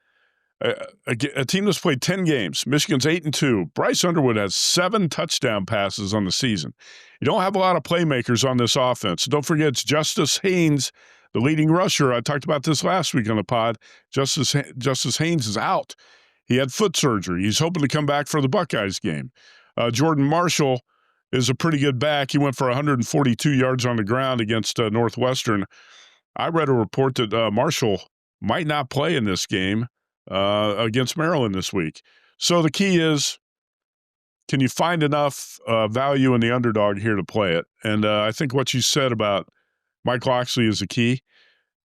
that's played 10 games. Michigan's 8-2. Bryce Underwood has 7 touchdown passes on the season. You don't have a lot of playmakers on this offense. Don't forget, it's Justice Haynes, the leading rusher. I talked about this last week on the pod. Justice Haynes is out. He had foot surgery. He's hoping to come back for the Buckeyes game. Jordan Marshall is a pretty good back. He went for 142 yards on the ground against Northwestern. I read a report that Marshall might not play in this game against Maryland this week. So the key is, can you find enough value in the underdog here to play it? And I think what you said about Mike Locksley is the key.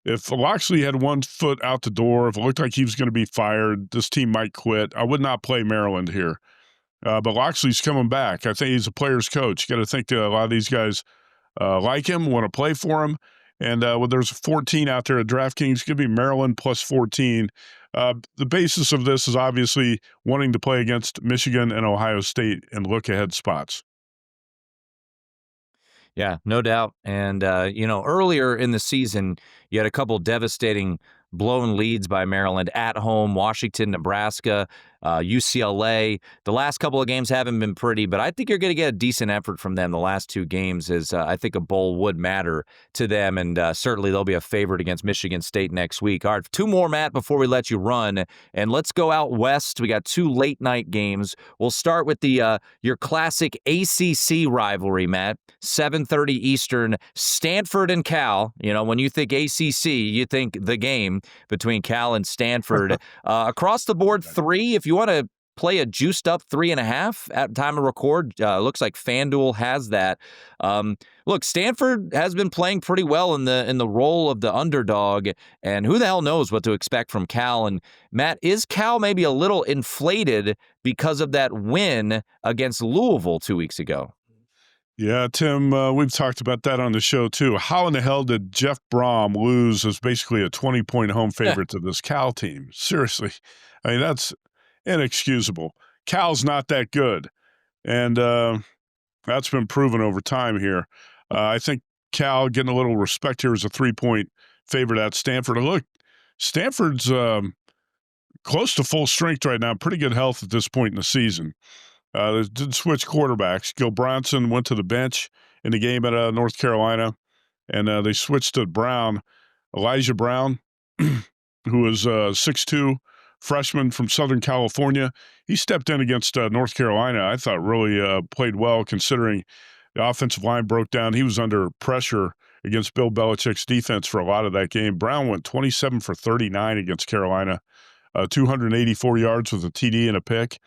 If Locksley had one foot out the door, if it looked like he was going to be fired, this team might quit. I would not play Maryland here. But Locksley's coming back. I think he's a player's coach. You got to think that a lot of these guys like him, want to play for him. And there's 14 out there at DraftKings. Give me Maryland plus 14. The basis of this is obviously wanting to play against Michigan and Ohio State and look-ahead spots. Yeah, no doubt. And, earlier in the season, you had a couple devastating blown leads by Maryland at home, Washington, Nebraska, UCLA. The last couple of games haven't been pretty, but I think you're going to get a decent effort from them the last two games, as I think a bowl would matter to them, and certainly they'll be a favorite against Michigan State next week. All right, two more, Matt, before we let you run, and let's go out west. We got two late-night games. We'll start with the your classic ACC rivalry, Matt, 7:30 Eastern, Stanford and Cal. You know, when you think ACC, you think the game between Cal and Stanford. Across the board, 3. If you want to play a juiced up 3.5 at time of record, looks like FanDuel has that. Look, Stanford has been playing pretty well in the role of the underdog, and who the hell knows what to expect from Cal. And Matt, is Cal maybe a little inflated because of that win against Louisville 2 weeks ago? Yeah, Tim, we've talked about that on the show, too. How in the hell did Jeff Brom lose as basically a 20-point home favorite to this Cal team? Seriously. I mean, that's inexcusable. Cal's not that good, and that's been proven over time here. I think Cal getting a little respect here as a 3-point favorite at Stanford. Look, Stanford's close to full strength right now, pretty good health at this point in the season. They did switch quarterbacks. Gil Bronson went to the bench in the game at North Carolina, and they switched to Brown, Elijah Brown, who was a 6'2", freshman from Southern California. He stepped in against North Carolina. I thought really played well considering the offensive line broke down. He was under pressure against Bill Belichick's defense for a lot of that game. Brown went 27 for 39 against Carolina, 284 yards with a TD and a pick.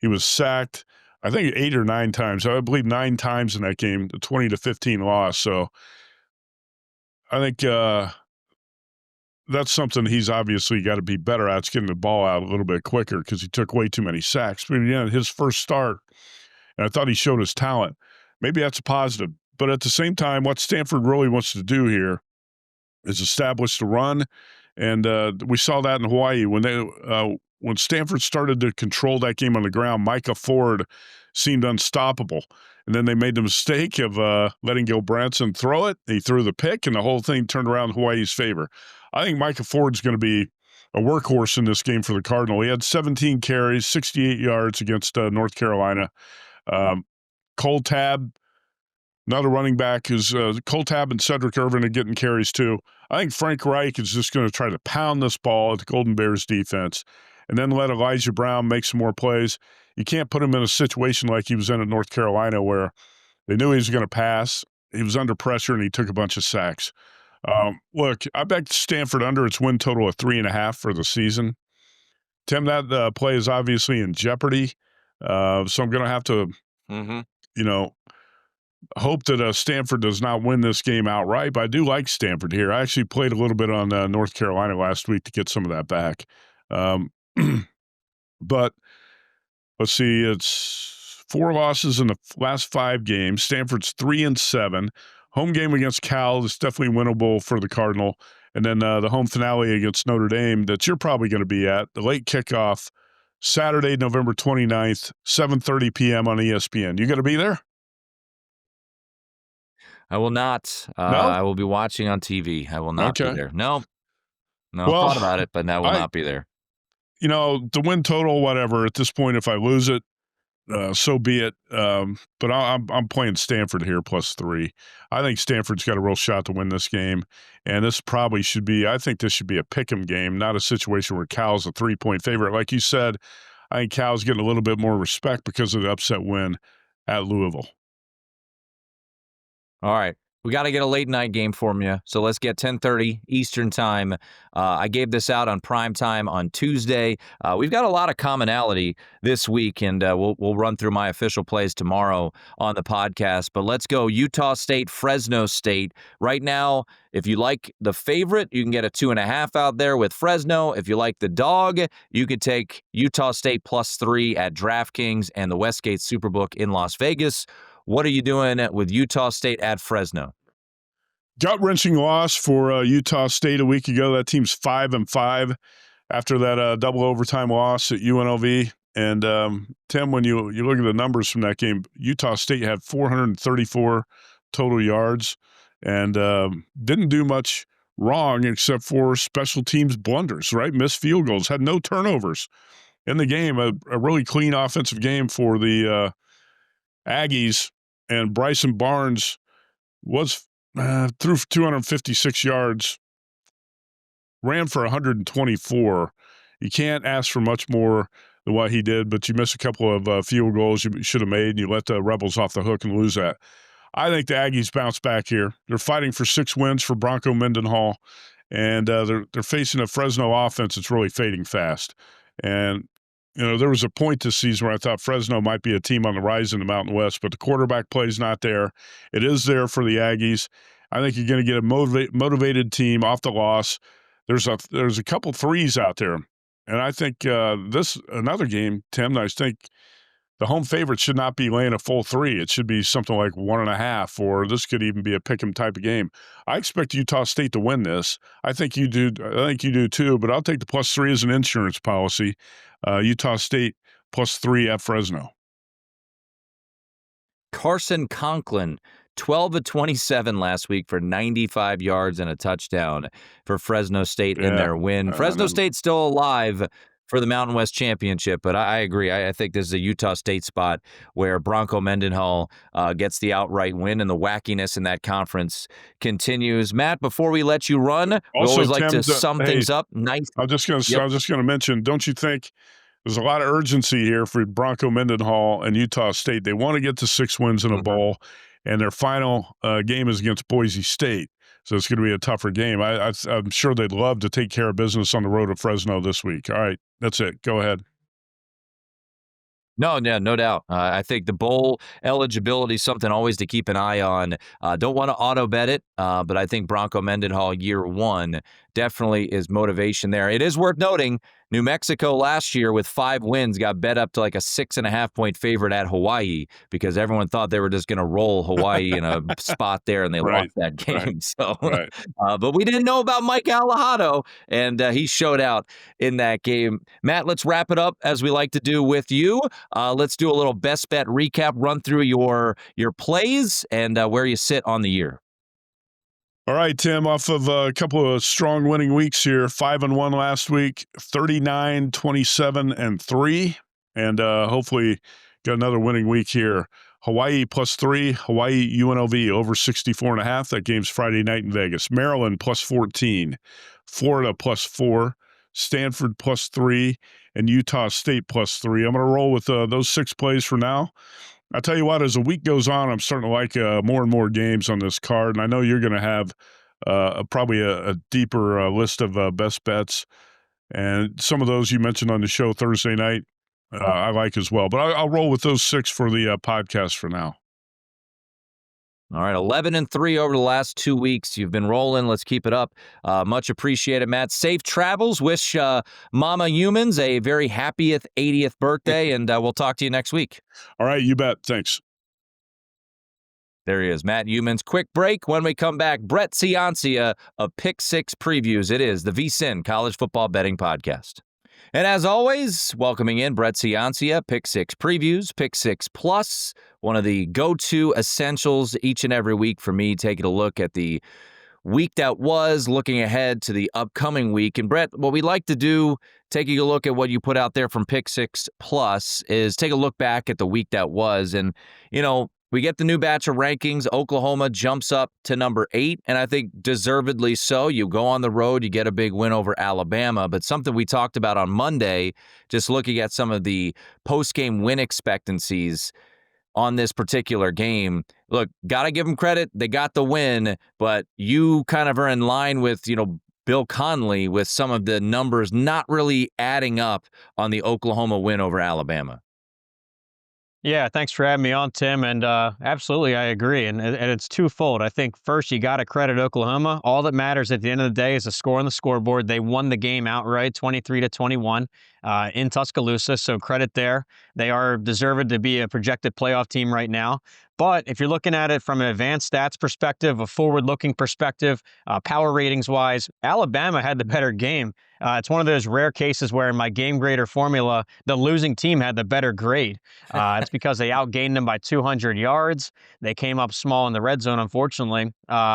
He was sacked, I think 8 or 9 times. I believe 9 times in that game, the 20-15 loss. So I think that's something he's obviously got to be better at. It's getting the ball out a little bit quicker because he took way too many sacks. But yeah, his first start, and I thought he showed his talent. Maybe that's a positive. But at the same time, what Stanford really wants to do here is establish the run. And we saw that in Hawaii when Stanford started to control that game on the ground. Micah Ford seemed unstoppable. And then they made the mistake of letting Gil Branson throw it. He threw the pick, and the whole thing turned around in Hawaii's favor. I think Micah Ford's going to be a workhorse in this game for the Cardinal. He had 17 carries, 68 yards against North Carolina. Cole Tabb, another running back, is Cole Tabb and Cedric Irvin are getting carries too. I think Frank Reich is just going to try to pound this ball at the Golden Bears defense and then let Elijah Brown make some more plays. You can't put him in a situation like he was in at North Carolina where they knew he was going to pass. He was under pressure, and he took a bunch of sacks. Look, I backed Stanford under its win total of 3.5 for the season. Tim, that play is obviously in jeopardy. So I'm going to have to, hope that Stanford does not win this game outright. But I do like Stanford here. I actually played a little bit on North Carolina last week to get some of that back. But let's see, it's 4 losses in the last 5 games. Stanford's 3-7. Home game against Cal is definitely winnable for the Cardinal. And then the home finale against Notre Dame that you're probably going to be at, the late kickoff, Saturday, November 29th, 7:30 p.m. on ESPN. You going to be there? I will not. No? I will be watching on TV. I will not be there. No, well, I thought about it, but I will not be there. The win total, whatever, at this point, if I lose it, so be it. But I'm playing Stanford here +3. I think Stanford's got a real shot to win this game. And this probably should be, I think this should be a pick'em game, not a situation where Cal's a 3-point favorite. Like you said, I think Cal's getting a little bit more respect because of the upset win at Louisville. All right. We got to get a late night game from you. So let's get 10:30 Eastern time. I gave this out on prime time on Tuesday. We've got a lot of commonality this week, and we'll run through my official plays tomorrow on the podcast. But let's go Utah State, Fresno State. Right now, if you like the favorite, you can get a 2.5 out there with Fresno. If you like the dog, you could take Utah State +3 at DraftKings and the Westgate Superbook in Las Vegas. What are you doing with Utah State at Fresno? Gut-wrenching loss for Utah State a week ago. That team's 5-5 after that double overtime loss at UNLV. And Tim, when you look at the numbers from that game, Utah State had 434 total yards and didn't do much wrong except for special teams blunders, right? Missed field goals, had no turnovers in the game. A really clean offensive game for the Aggies. And Bryson Barnes was threw 256 yards, ran for 124. You can't ask for much more than what he did, but you miss a couple of field goals you should have made, and you let the Rebels off the hook and lose that. I think the Aggies bounce back here. They're fighting for 6 wins for Bronco Mendenhall, and they're facing a Fresno offense that's really fading fast. And there was a point this season where I thought Fresno might be a team on the rise in the Mountain West, but the quarterback play is not there. It is there for the Aggies. I think you're going to get a motivated team off the loss. There's a couple threes out there, and I think another game, Tim. I think the home favorite should not be laying a full 3. It should be something like 1.5, or this could even be a pick 'em type of game. I expect Utah State to win this. I think you do. I think you do too. But I'll take the +3 as an insurance policy. Utah State +3 at Fresno. Carson Conklin, 12 of 27 last week for 95 yards and a touchdown for Fresno State in their win. Fresno State's still alive for the Mountain West Championship, but I agree. I think this is a Utah State spot where Bronco Mendenhall gets the outright win, and the wackiness in that conference continues. Matt, before we let you run, we always like to sum things up. Nice. I was just going to mention, don't you think there's a lot of urgency here for Bronco Mendenhall and Utah State? They want to get to 6 wins in a bowl, and their final game is against Boise State. So it's going to be a tougher game. I'm sure they'd love to take care of business on the road to Fresno this week. All right, that's it. Go ahead. No doubt. I think the bowl eligibility is something always to keep an eye on. Don't want to auto bet it, but I think Bronco Mendenhall year 1 definitely is motivation there. It is worth noting, New Mexico last year with 5 wins got bet up to like a 6.5-point favorite at Hawaii because everyone thought they were just going to roll Hawaii in a spot there, and they lost that game. But we didn't know about Mike Alejado, and he showed out in that game. Matt, let's wrap it up as we like to do with you. Let's do a little best bet recap, run through your plays and where you sit on the year. All right, Tim, off of a couple of strong winning weeks here, 5-1 last week, 39, 27, and 3, and hopefully got another winning week here. Hawaii +3, Hawaii UNLV over 64.5. That game's Friday night in Vegas. Maryland +14, Florida +4, Stanford +3, and Utah State +3. I'm going to roll with those 6 plays for now. I'll tell you what, as the week goes on, I'm starting to like more and more games on this card, and I know you're going to have probably a deeper list of best bets, and some of those you mentioned on the show Thursday night I like as well. But I'll roll with those 6 for the podcast for now. All right, 11-3 over the last 2 weeks. You've been rolling. Let's keep it up. Much appreciated, Matt. Safe travels. Wish Mama Youmans a very happy 80th birthday, and we'll talk to you next week. All right, you bet. Thanks. There he is, Matt Youmans. Quick break. When we come back, Brett Ciancia of Pick 6 Previews. It is the VSiN College Football Betting Podcast. And as always, welcoming in Brett Ciancia, Pick 6 Previews, Pick 6 Plus, one of the go-to essentials each and every week for me, taking a look at the week that was, looking ahead to the upcoming week. And Brett, what we like to do, taking a look at what you put out there from Pick 6 Plus, is take a look back at the week that was. And, we get the new batch of rankings. Oklahoma jumps up to number 8, and I think deservedly so. You go on the road, you get a big win over Alabama, but something we talked about on Monday, just looking at some of the post-game win expectancies, on this particular game. Look, got to give them credit. They got the win, but you kind of are in line with, Bill Conley with some of the numbers not really adding up on the Oklahoma win over Alabama. Yeah, thanks for having me on, Tim. And absolutely, I agree. And it's twofold. I think first, you got to credit Oklahoma. All that matters at the end of the day is a score on the scoreboard. They won the game outright, 23-21 in Tuscaloosa. So credit there. They are deserved to be a projected playoff team right now. But if you're looking at it from an advanced stats perspective, a forward-looking perspective, power ratings-wise, Alabama had the better game. It's one of those rare cases where in my game grader formula, the losing team had the better grade. It's because they outgained them by 200 yards. They came up small in the red zone, unfortunately.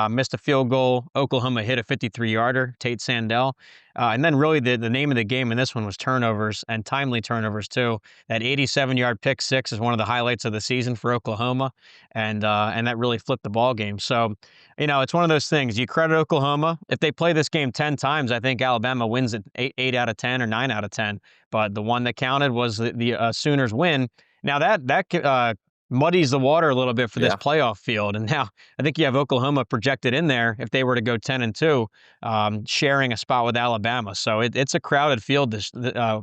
Missed a field goal. Oklahoma hit a 53-yarder, Tate Sandell. And then really the name of the game in this one was turnovers, and timely turnovers too. That 87-yard pick six is one of the highlights of the season for Oklahoma, and that really flipped the ball game. So, it's one of those things. You credit Oklahoma. If they play this game 10 times, I think Alabama wins it 8 out of 10 or 9 out of 10. But the one that counted was the Sooners win. Now that muddies the water a little bit for this playoff field. And now I think you have Oklahoma projected in there if they were to go 10-2, sharing a spot with Alabama. So it's a crowded field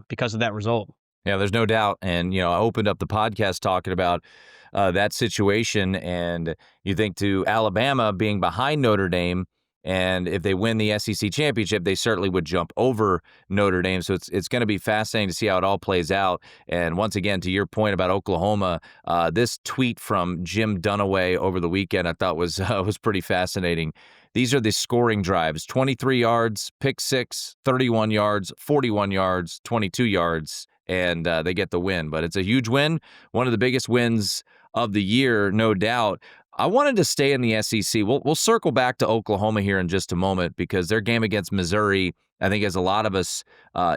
because of that result. Yeah, there's no doubt. And, I opened up the podcast talking about that situation, and you think to Alabama being behind Notre Dame, and if they win the SEC championship, they certainly would jump over Notre Dame. So it's going to be fascinating to see how it all plays out. And once again, to your point about Oklahoma, this tweet from Jim Dunaway over the weekend I thought was pretty fascinating. These are the scoring drives: 23 yards, pick six, 31 yards, 41 yards, 22 yards, and they get the win. But it's a huge win, one of the biggest wins of the year, no doubt. I wanted to stay in the SEC. We'll circle back to Oklahoma here in just a moment because their game against Missouri, I think, has a lot of us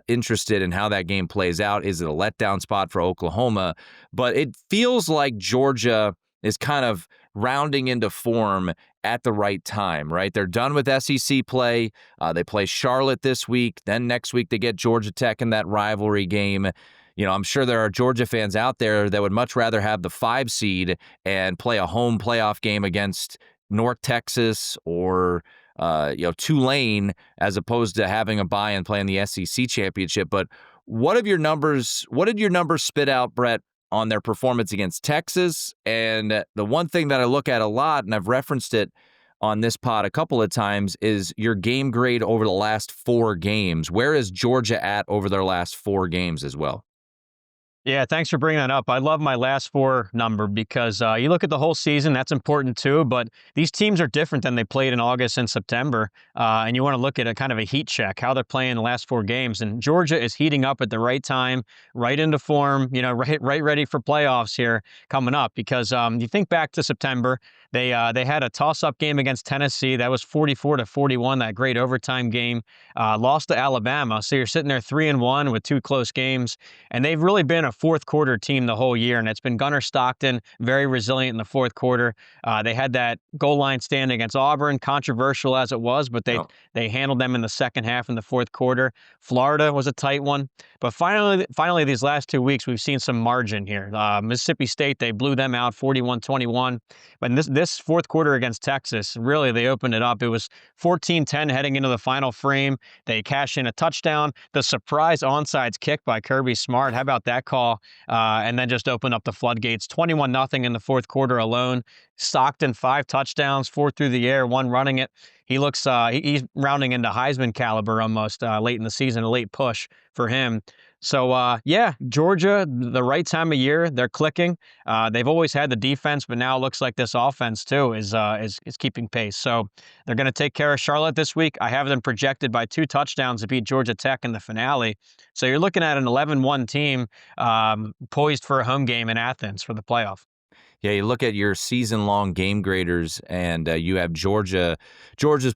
interested in how that game plays out. Is it a letdown spot for Oklahoma? But it feels like Georgia is kind of rounding into form at the right time, right? They're done with SEC play. They play Charlotte this week. Then next week they get Georgia Tech in that rivalry game. I'm sure there are Georgia fans out there that would much rather have the 5 seed and play a home playoff game against North Texas or Tulane as opposed to having a bye and playing the SEC championship. But what did your numbers spit out, Brett, on their performance against Texas? And the one thing that I look at a lot, and I've referenced it on this pod a couple of times, is your game grade over the last 4 games. Where is Georgia at over their last 4 games as well? Yeah, thanks for bringing that up. I love my last 4 number because you look at the whole season, that's important too, but these teams are different than they played in August and September, and you want to look at a kind of a heat check, how they're playing the last 4 games, and Georgia is heating up at the right time, right into form, right ready for playoffs here coming up because you think back to September, they had a toss-up game against Tennessee. That was 44-41, that great overtime game. Lost to Alabama, so you're sitting there 3-1 with 2 close games, and they've really been a fourth quarter team the whole year, and it's been Gunnar Stockton, very resilient in the fourth quarter. They had that goal line stand against Auburn, controversial as it was, but they handled them in the second half in the fourth quarter. Florida was a tight one, but finally these last 2 weeks we've seen some margin here. Mississippi State, they blew them out 41-21, but this fourth quarter against Texas, really they opened it up. It was 14-10 heading into the final frame. They cashed in a touchdown. The surprise onside kick by Kirby Smart. How about that call? And then just opened up the floodgates. 21-0 in the fourth quarter alone. Stockton 5 touchdowns, 4 through the air, 1 running it. He looks he's rounding into Heisman caliber almost late in the season, a late push for him. So, Georgia, the right time of year, they're clicking. They've always had the defense, but now it looks like this offense, too, is keeping pace. So they're going to take care of Charlotte this week. I have them projected by 2 touchdowns to beat Georgia Tech in the finale. So you're looking at an 11-1 team poised for a home game in Athens for the playoff. Yeah, you look at your season-long game graders, and you have Georgia's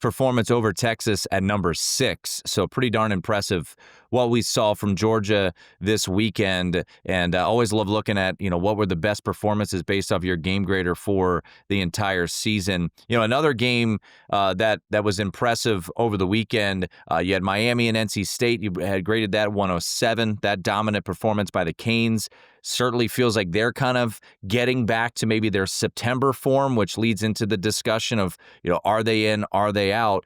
performance over Texas at number 6. So pretty darn impressive what we saw from Georgia this weekend. And always love looking at, what were the best performances based off your game grader for the entire season. Another game that was impressive over the weekend, you had Miami and NC State. You had graded that 107. That dominant performance by the Canes certainly feels like they're kind of getting back to maybe their September form, which leads into the discussion of, are they in, are they out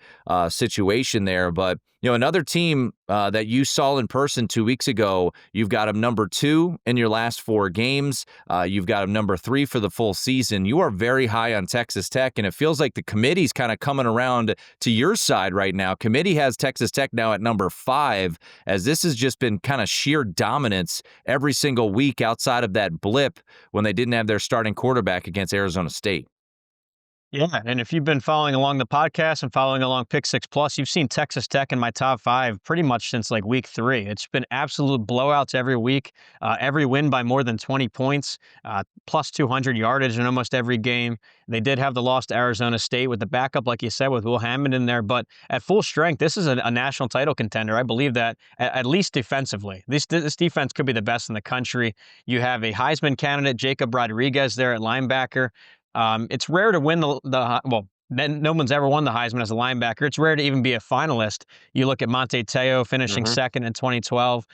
situation there. But, another team that you saw in person 2 weeks ago, you've got them number 2 in your last 4 games. You've got them number 3 for the full season. You are very high on Texas Tech, and it feels like the committee's kind of coming around to your side right now. Committee has Texas Tech now at number 5, as this has just been kind of sheer dominance every single week outside of that blip when they didn't have their starting quarterback against Arizona State. Yeah, and if you've been following along the podcast and following along Pick 6 Plus, you've seen Texas Tech in my top 5 pretty much since like week 3. It's been absolute blowouts every week, every win by more than 20 points, plus 200 yardage in almost every game. They did have the loss to Arizona State with the backup, like you said, with Will Hammond in there. But at full strength, this is a national title contender. I believe that, at least defensively. This defense could be the best in the country. You have a Heisman candidate, Jacob Rodriguez, there at linebacker. It's rare to win no one's ever won the Heisman as a linebacker. It's rare to even be a finalist. You look at Monte Teo finishing second in 2012.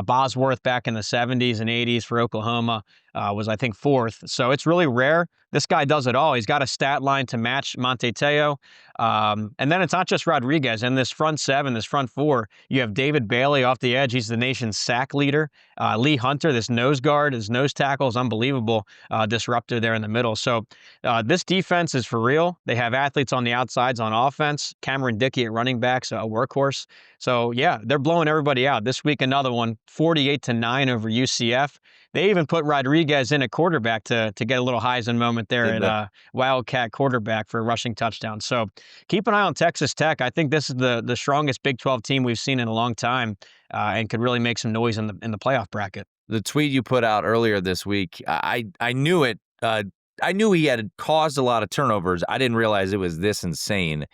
Bosworth back in the 70s and 80s for Oklahoma was, I think, 4th. So it's really rare. This guy does it all. He's got a stat line to match Monte Teo. And then it's not just Rodriguez. In this front 7, this front 4, you have David Bailey off the edge. He's the nation's sack leader. Lee Hunter, this nose guard, his nose tackle is unbelievable. Disruptor there in the middle. So this defense is for real. They have athletes on the outsides on offense. Cameron Dickey at running back, so a workhorse. So yeah, they're blowing everybody out. This week, another one, 48-9 over UCF. They even put Rodriguez in at quarterback to get a little Heisman moment there at Wildcat quarterback for a rushing touchdown. So keep an eye on Texas Tech. I think this is the strongest Big 12 team we've seen in a long time, and could really make some noise in the playoff bracket. The tweet you put out earlier this week, I knew it. I knew he had caused a lot of turnovers. I didn't realize it was this insane.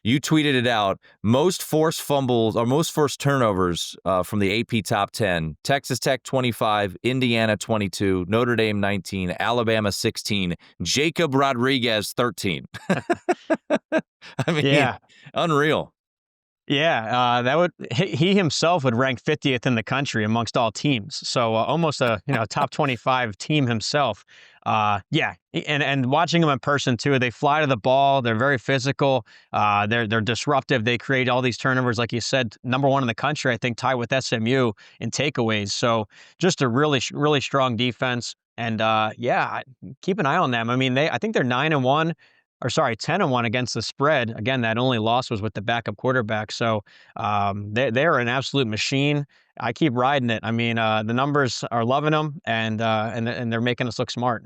You tweeted it out. Most forced fumbles or most forced turnovers from the AP top 10. Texas Tech 25, Indiana 22, Notre Dame 19, Alabama 16, Jacob Rodriguez 13. I mean, yeah. Unreal. Yeah, he himself would rank 50th in the country amongst all teams. So almost a top 25 team himself. And watching them in person too, they fly to the ball. They're very physical. They're disruptive. They create all these turnovers, like you said, number 1 in the country, I think, tied with SMU in takeaways. So just a really, really strong defense. And keep an eye on them. I mean, I think they're 9-1. 10-1 against the spread. Again, that only loss was with the backup quarterback. So they're an absolute machine. I keep riding it. I mean, the numbers are loving them, and they're making us look smart.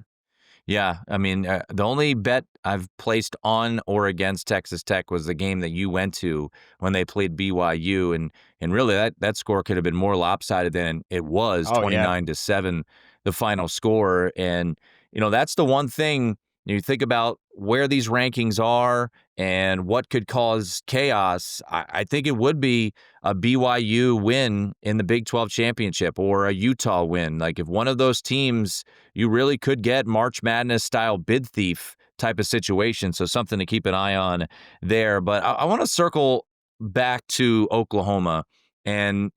Yeah, I mean, the only bet I've placed on or against Texas Tech was the game that you went to when they played BYU, and really that score could have been more lopsided than it was, 29-7, the final score. And that's the one thing. You think about where these rankings are and what could cause chaos. I think it would be a BYU win in the Big 12 championship or a Utah win. Like if one of those teams, you really could get March Madness style bid thief type of situation. So something to keep an eye on there. But I want to circle back to Oklahoma. And,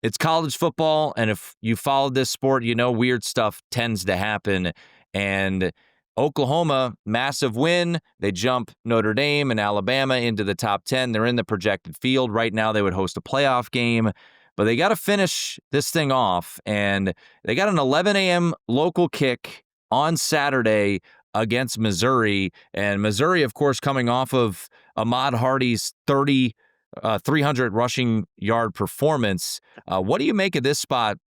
it's college football. And if you followed this sport, weird stuff tends to happen. And Oklahoma, massive win. They jump Notre Dame and Alabama into the top 10. They're in the projected field. Right now, they would host a playoff game. But they got to finish this thing off. And they got an 11 a.m. local kick on Saturday against Missouri. And Missouri, of course, coming off of Ahmad Hardy's 300 rushing yard performance. What do you make of this spot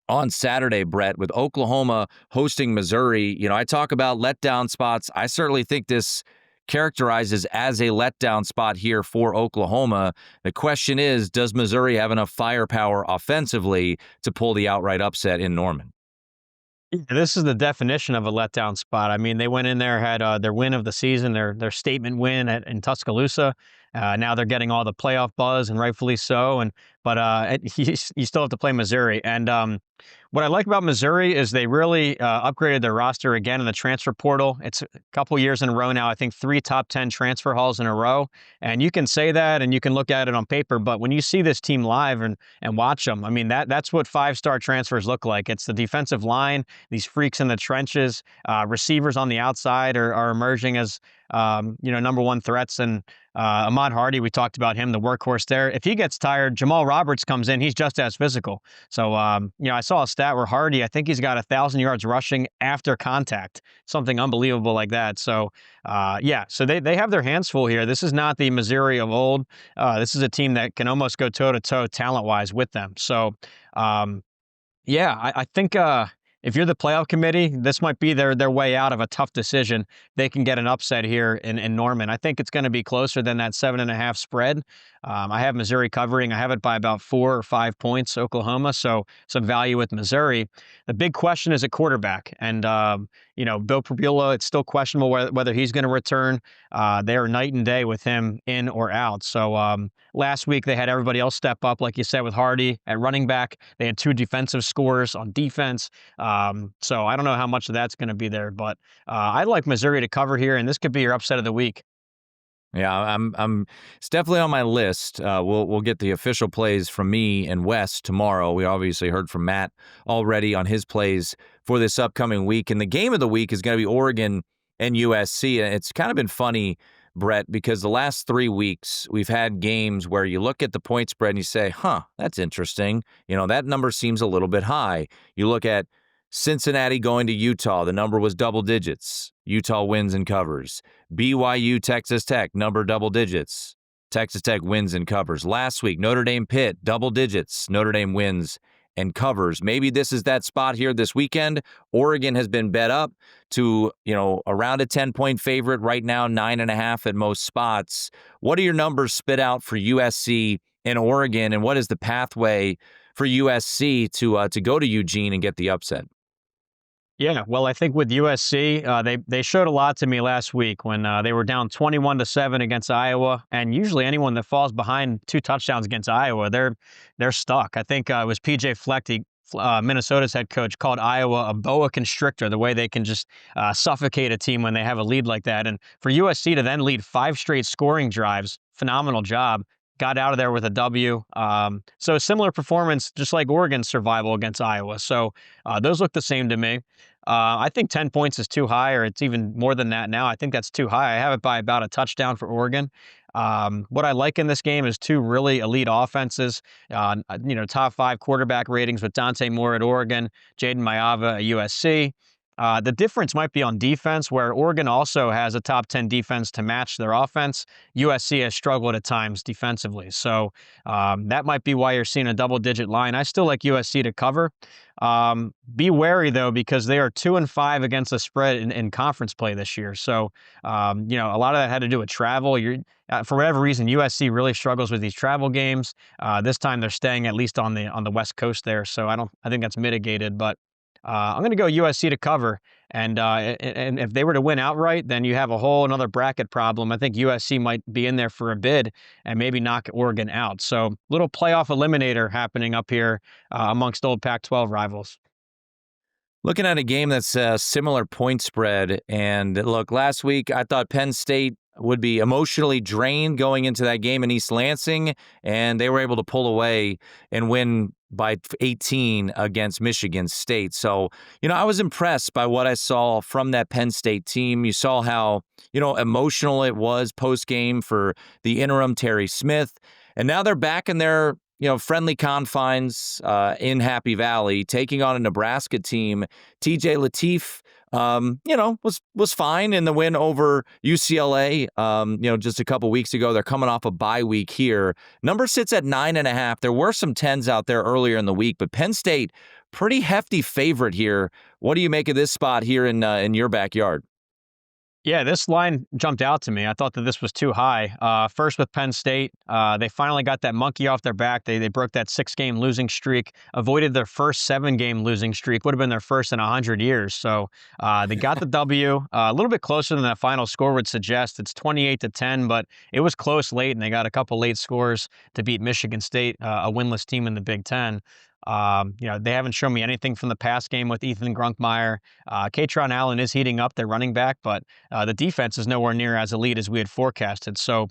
on Saturday, Brett, with Oklahoma hosting Missouri? I talk about letdown spots. I certainly think this characterizes as a letdown spot here for Oklahoma. The question is, does Missouri have enough firepower offensively to pull the outright upset in Norman? This is the definition of a letdown spot. I mean, they went in there, had their win of the season, their statement win in Tuscaloosa. Now they're getting all the playoff buzz, and rightfully so. You still have to play Missouri. And what I like about Missouri is they really upgraded their roster again in the transfer portal. It's a couple years in a row now. I think 3 top 10 transfer hauls in a row. And you can say that, and you can look at it on paper. But when you see this team live and watch them, I mean, that's what 5-star transfers look like. It's the defensive line, these freaks in the trenches, receivers on the outside are emerging as number one threats. And Ahmad Hardy, we talked about him, the workhorse there. If he gets tired, Jamal Roberts comes in. He's just as physical. So, I saw a stat where Hardy, I think he's got 1,000 yards rushing after contact, something unbelievable like that. So, so they have their hands full here. This is not the Missouri of old. This is a team that can almost go toe-to-toe talent-wise with them. So, I think if you're the playoff committee, this might be their way out of a tough decision. They can get an upset here in Norman. I think it's going to be closer than that 7.5 spread. I have Missouri covering. I have it by about 4 or 5 points, Oklahoma. So some value with Missouri. The big question is at quarterback. And, Bill Prabula, it's still questionable whether he's going to return. They're night and day with him in or out. So last week they had everybody else step up, like you said, with Hardy at running back. They had 2 defensive scores on defense. So I don't know how much of that's going to be there, but I'd like Missouri to cover here, and this could be your upset of the week. Yeah, it's definitely on my list. We'll get the official plays from me and Wes tomorrow. We obviously heard from Matt already on his plays for this upcoming week. And the game of the week is going to be Oregon and USC. And it's kind of been funny, Brett, because the last 3 weeks we've had games where you look at the point spread and you say, that's interesting. That number seems a little bit high. You look at Cincinnati going to Utah, the number was double digits. Utah wins and covers. BYU, Texas Tech, number double digits. Texas Tech wins and covers. Last week, Notre Dame, Pitt, double digits. Notre Dame wins and covers. Maybe this is that spot here this weekend. Oregon has been bet up to, around a 10-point favorite right now, 9.5 at most spots. What do your numbers spit out for USC and Oregon, and what is the pathway for USC to go to Eugene and get the upset? Yeah, well, I think with USC, they showed a lot to me last week when they were down 21-7 against Iowa. And usually anyone that falls behind 2 touchdowns against Iowa, they're stuck. I think it was PJ Fleck, Minnesota's head coach, called Iowa a boa constrictor, the way they can just suffocate a team when they have a lead like that. And for USC to then lead 5 straight scoring drives, phenomenal job. Got out of there with a W. So a similar performance, just like Oregon's survival against Iowa. So those look the same to me. I think 10 points is too high, or it's even more than that now. I think that's too high. I have it by about a touchdown for Oregon. What I like in this game is 2 really elite offenses. Top 5 quarterback ratings with Dante Moore at Oregon, Jaden Mayava at USC. The difference might be on defense, where Oregon also has a top 10 defense to match their offense. USC has struggled at times defensively. So that might be why you're seeing a double-digit line. I still like USC to cover. Be wary, though, because they are 2-5 against the spread in conference play this year. So, a lot of that had to do with travel. For whatever reason, USC really struggles with these travel games. This time they're staying at least on the West Coast there. So I think that's mitigated, but I'm going to go USC to cover, and if they were to win outright, then you have a whole another bracket problem. I think USC might be in there for a bid and maybe knock Oregon out. So little playoff eliminator happening up here amongst old Pac-12 rivals. Looking at a game that's a similar point spread, and look, last week I thought Penn State would be emotionally drained going into that game in East Lansing, and they were able to pull away and win by 18 against Michigan State. So, I was impressed by what I saw from that Penn State team. You saw how, emotional it was post-game for the interim Terry Smith, and now they're back in their friendly confines in Happy Valley, taking on a Nebraska team. TJ Lateef, was fine in the win over UCLA, just a couple weeks ago. They're coming off a bye week here. Number sits at 9.5. There were some 10s out there earlier in the week, but Penn State, pretty hefty favorite here. What do you make of this spot here in your backyard? Yeah, this line jumped out to me. I thought that this was too high. First with Penn State, they finally got that monkey off their back. They broke that 6-game losing streak, avoided their first 7-game losing streak. Would have been their first in 100 years. So they got the W, a little bit closer than that final score would suggest. It's 28-10, but it was close late, and they got a couple late scores to beat Michigan State, a winless team in the Big Ten. They haven't shown me anything from the past game with Ethan Grunkmeyer. Katron Allen is heating up, their running back, but the defense is nowhere near as elite as we had forecasted. So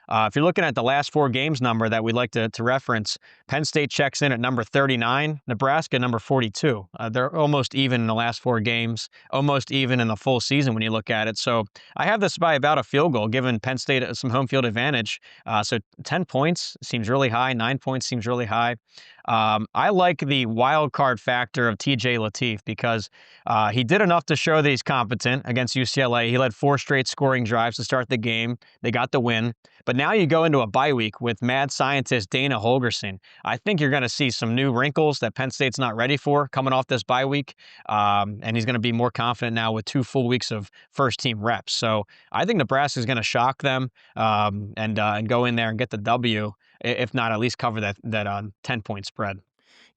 if you're looking at the last 4 games number that we'd like to reference, Penn State checks in at number 39, Nebraska number 42. They're almost even in the last 4 games, almost even in the full season when you look at it. So I have this by about a field goal, giving Penn State some home field advantage. So 10 points seems really high, 9 points seems really high. I like the wild card factor of TJ Lateef because he did enough to show that he's competent against UCLA. He led 4 straight scoring drives to start the game. They got the win. But now you go into a bye week with mad scientist Dana Holgorsen. I think you're going to see some new wrinkles that Penn State's not ready for coming off this bye week. And he's going to be more confident now with 2 full weeks of first-team reps. So I think Nebraska's going to shock them and go in there and get the W, if not at least cover that 10-point spread.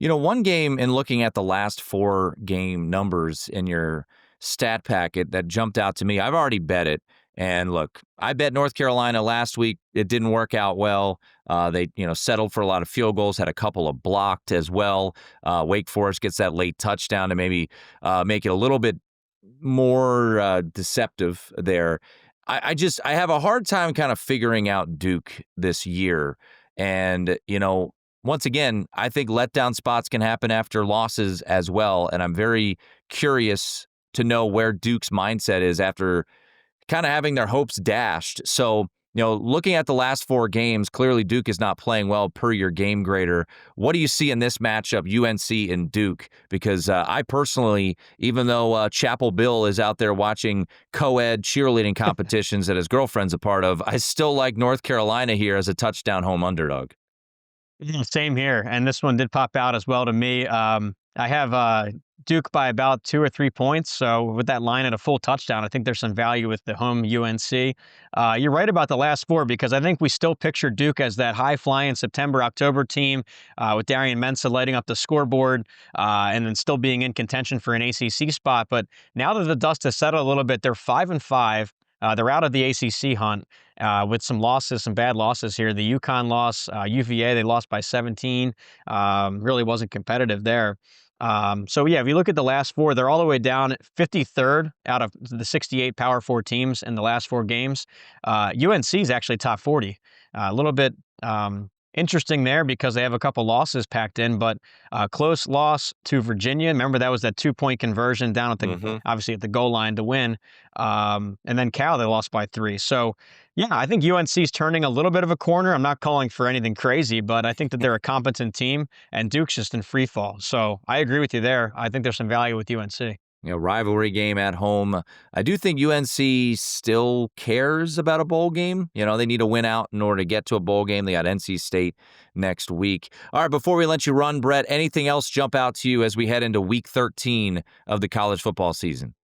One game in looking at the last 4 game numbers in your stat packet that jumped out to me, I've already bet it. And look, I bet North Carolina last week. It didn't work out well. They, settled for a lot of field goals, had a couple of blocked as well. Wake Forest gets that late touchdown to maybe make it a little bit more deceptive there. I have a hard time kind of figuring out Duke this year. And, once again, I think letdown spots can happen after losses as well. And I'm very curious to know where Duke's mindset is after kind of having their hopes dashed. So, looking at the last 4 games, clearly Duke is not playing well per your game grader. What do you see in this matchup, UNC and Duke? Because I personally, even though Chapel Bill is out there watching co-ed cheerleading competitions that his girlfriend's a part of, I still like North Carolina here as a touchdown home underdog. Same here. And this one did pop out as well to me. I have Duke by about 2 or 3 points. So with that line at a full touchdown, I think there's some value with the home UNC. You're right about the last 4 because I think we still picture Duke as that high-flying September-October team with Darian Mensah lighting up the scoreboard and then still being in contention for an ACC spot. But now that the dust has settled a little bit, they're 5-5. They're out of the ACC hunt with some losses, some bad losses here. The UConn loss, UVA, they lost by 17. Really wasn't competitive there. If you look at the last 4, they're all the way down at 53rd out of the 68 Power 4 teams in the last 4 games. UNC is actually top 40. A little bit interesting there because they have a couple losses packed in, but close loss to Virginia. Remember, that was that 2-point conversion down at the obviously at the goal line to win. And then Cal, they lost by 3. So, I think UNC's turning a little bit of a corner. I'm not calling for anything crazy, but I think that they're a competent team, and Duke's just in free fall. So I agree with you there. I think there's some value with UNC. Rivalry game at home. I do think UNC still cares about a bowl game. They need to win out in order to get to a bowl game. They got NC State next week. All right, before we let you run, Brett, anything else jump out to you as we head into week 13 of the college football season?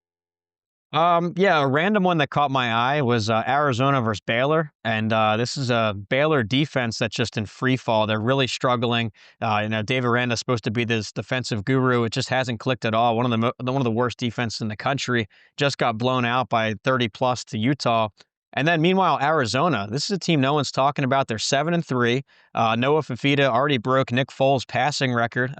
A random one that caught my eye was Arizona versus Baylor. And this is a Baylor defense that's just in free fall. They're really struggling. Dave Aranda's supposed to be this defensive guru. It just hasn't clicked at all. One of the worst defenses in the country. Just got blown out by 30 plus to Utah. And then meanwhile, Arizona, this is a team no one's talking about. They're 7-3. Noah Fifita already broke Nick Foles' passing record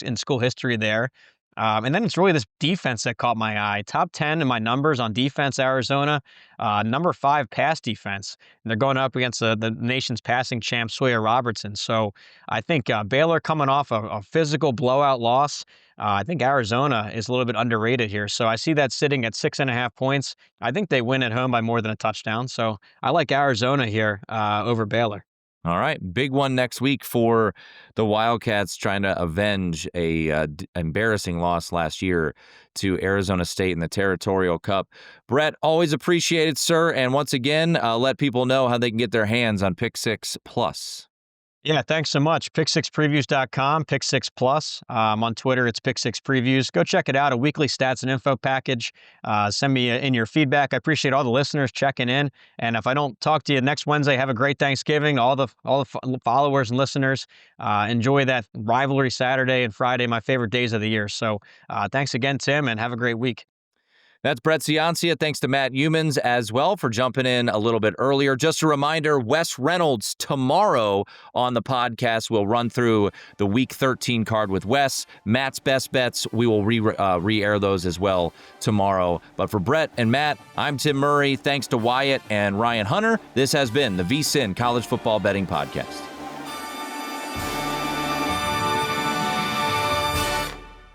in school history there. And then it's really this defense that caught my eye. Top 10 in my numbers on defense, Arizona. Number 5 pass defense. And they're going up against the nation's passing champ, Sawyer Robertson. So I think Baylor coming off a physical blowout loss. I think Arizona is a little bit underrated here. So I see that sitting at 6.5 points. I think they win at home by more than a touchdown. So I like Arizona here over Baylor. All right, big one next week for the Wildcats trying to avenge a embarrassing loss last year to Arizona State in the Territorial Cup. Brett, always appreciated, sir. And once again, let people know how they can get their hands on Pick 6 Plus. Yeah, thanks so much. Pick6previews.com, Pick6Plus. On Twitter, it's Pick6Previews. Go check it out, a weekly stats and info package. Send me in your feedback. I appreciate all the listeners checking in. And if I don't talk to you next Wednesday, have a great Thanksgiving. All the followers and listeners, enjoy that Rivalry Saturday and Friday, my favorite days of the year. So thanks again, Tim, and have a great week. That's Brett Ciancia. Thanks to Matt Youmans as well for jumping in a little bit earlier. Just a reminder, Wes Reynolds tomorrow on the podcast. We'll run through the Week 13 card with Wes. Matt's best bets, we will re-air those as well tomorrow. But for Brett and Matt, I'm Tim Murray. Thanks to Wyatt and Ryan Hunter. This has been the VSiN College Football Betting Podcast.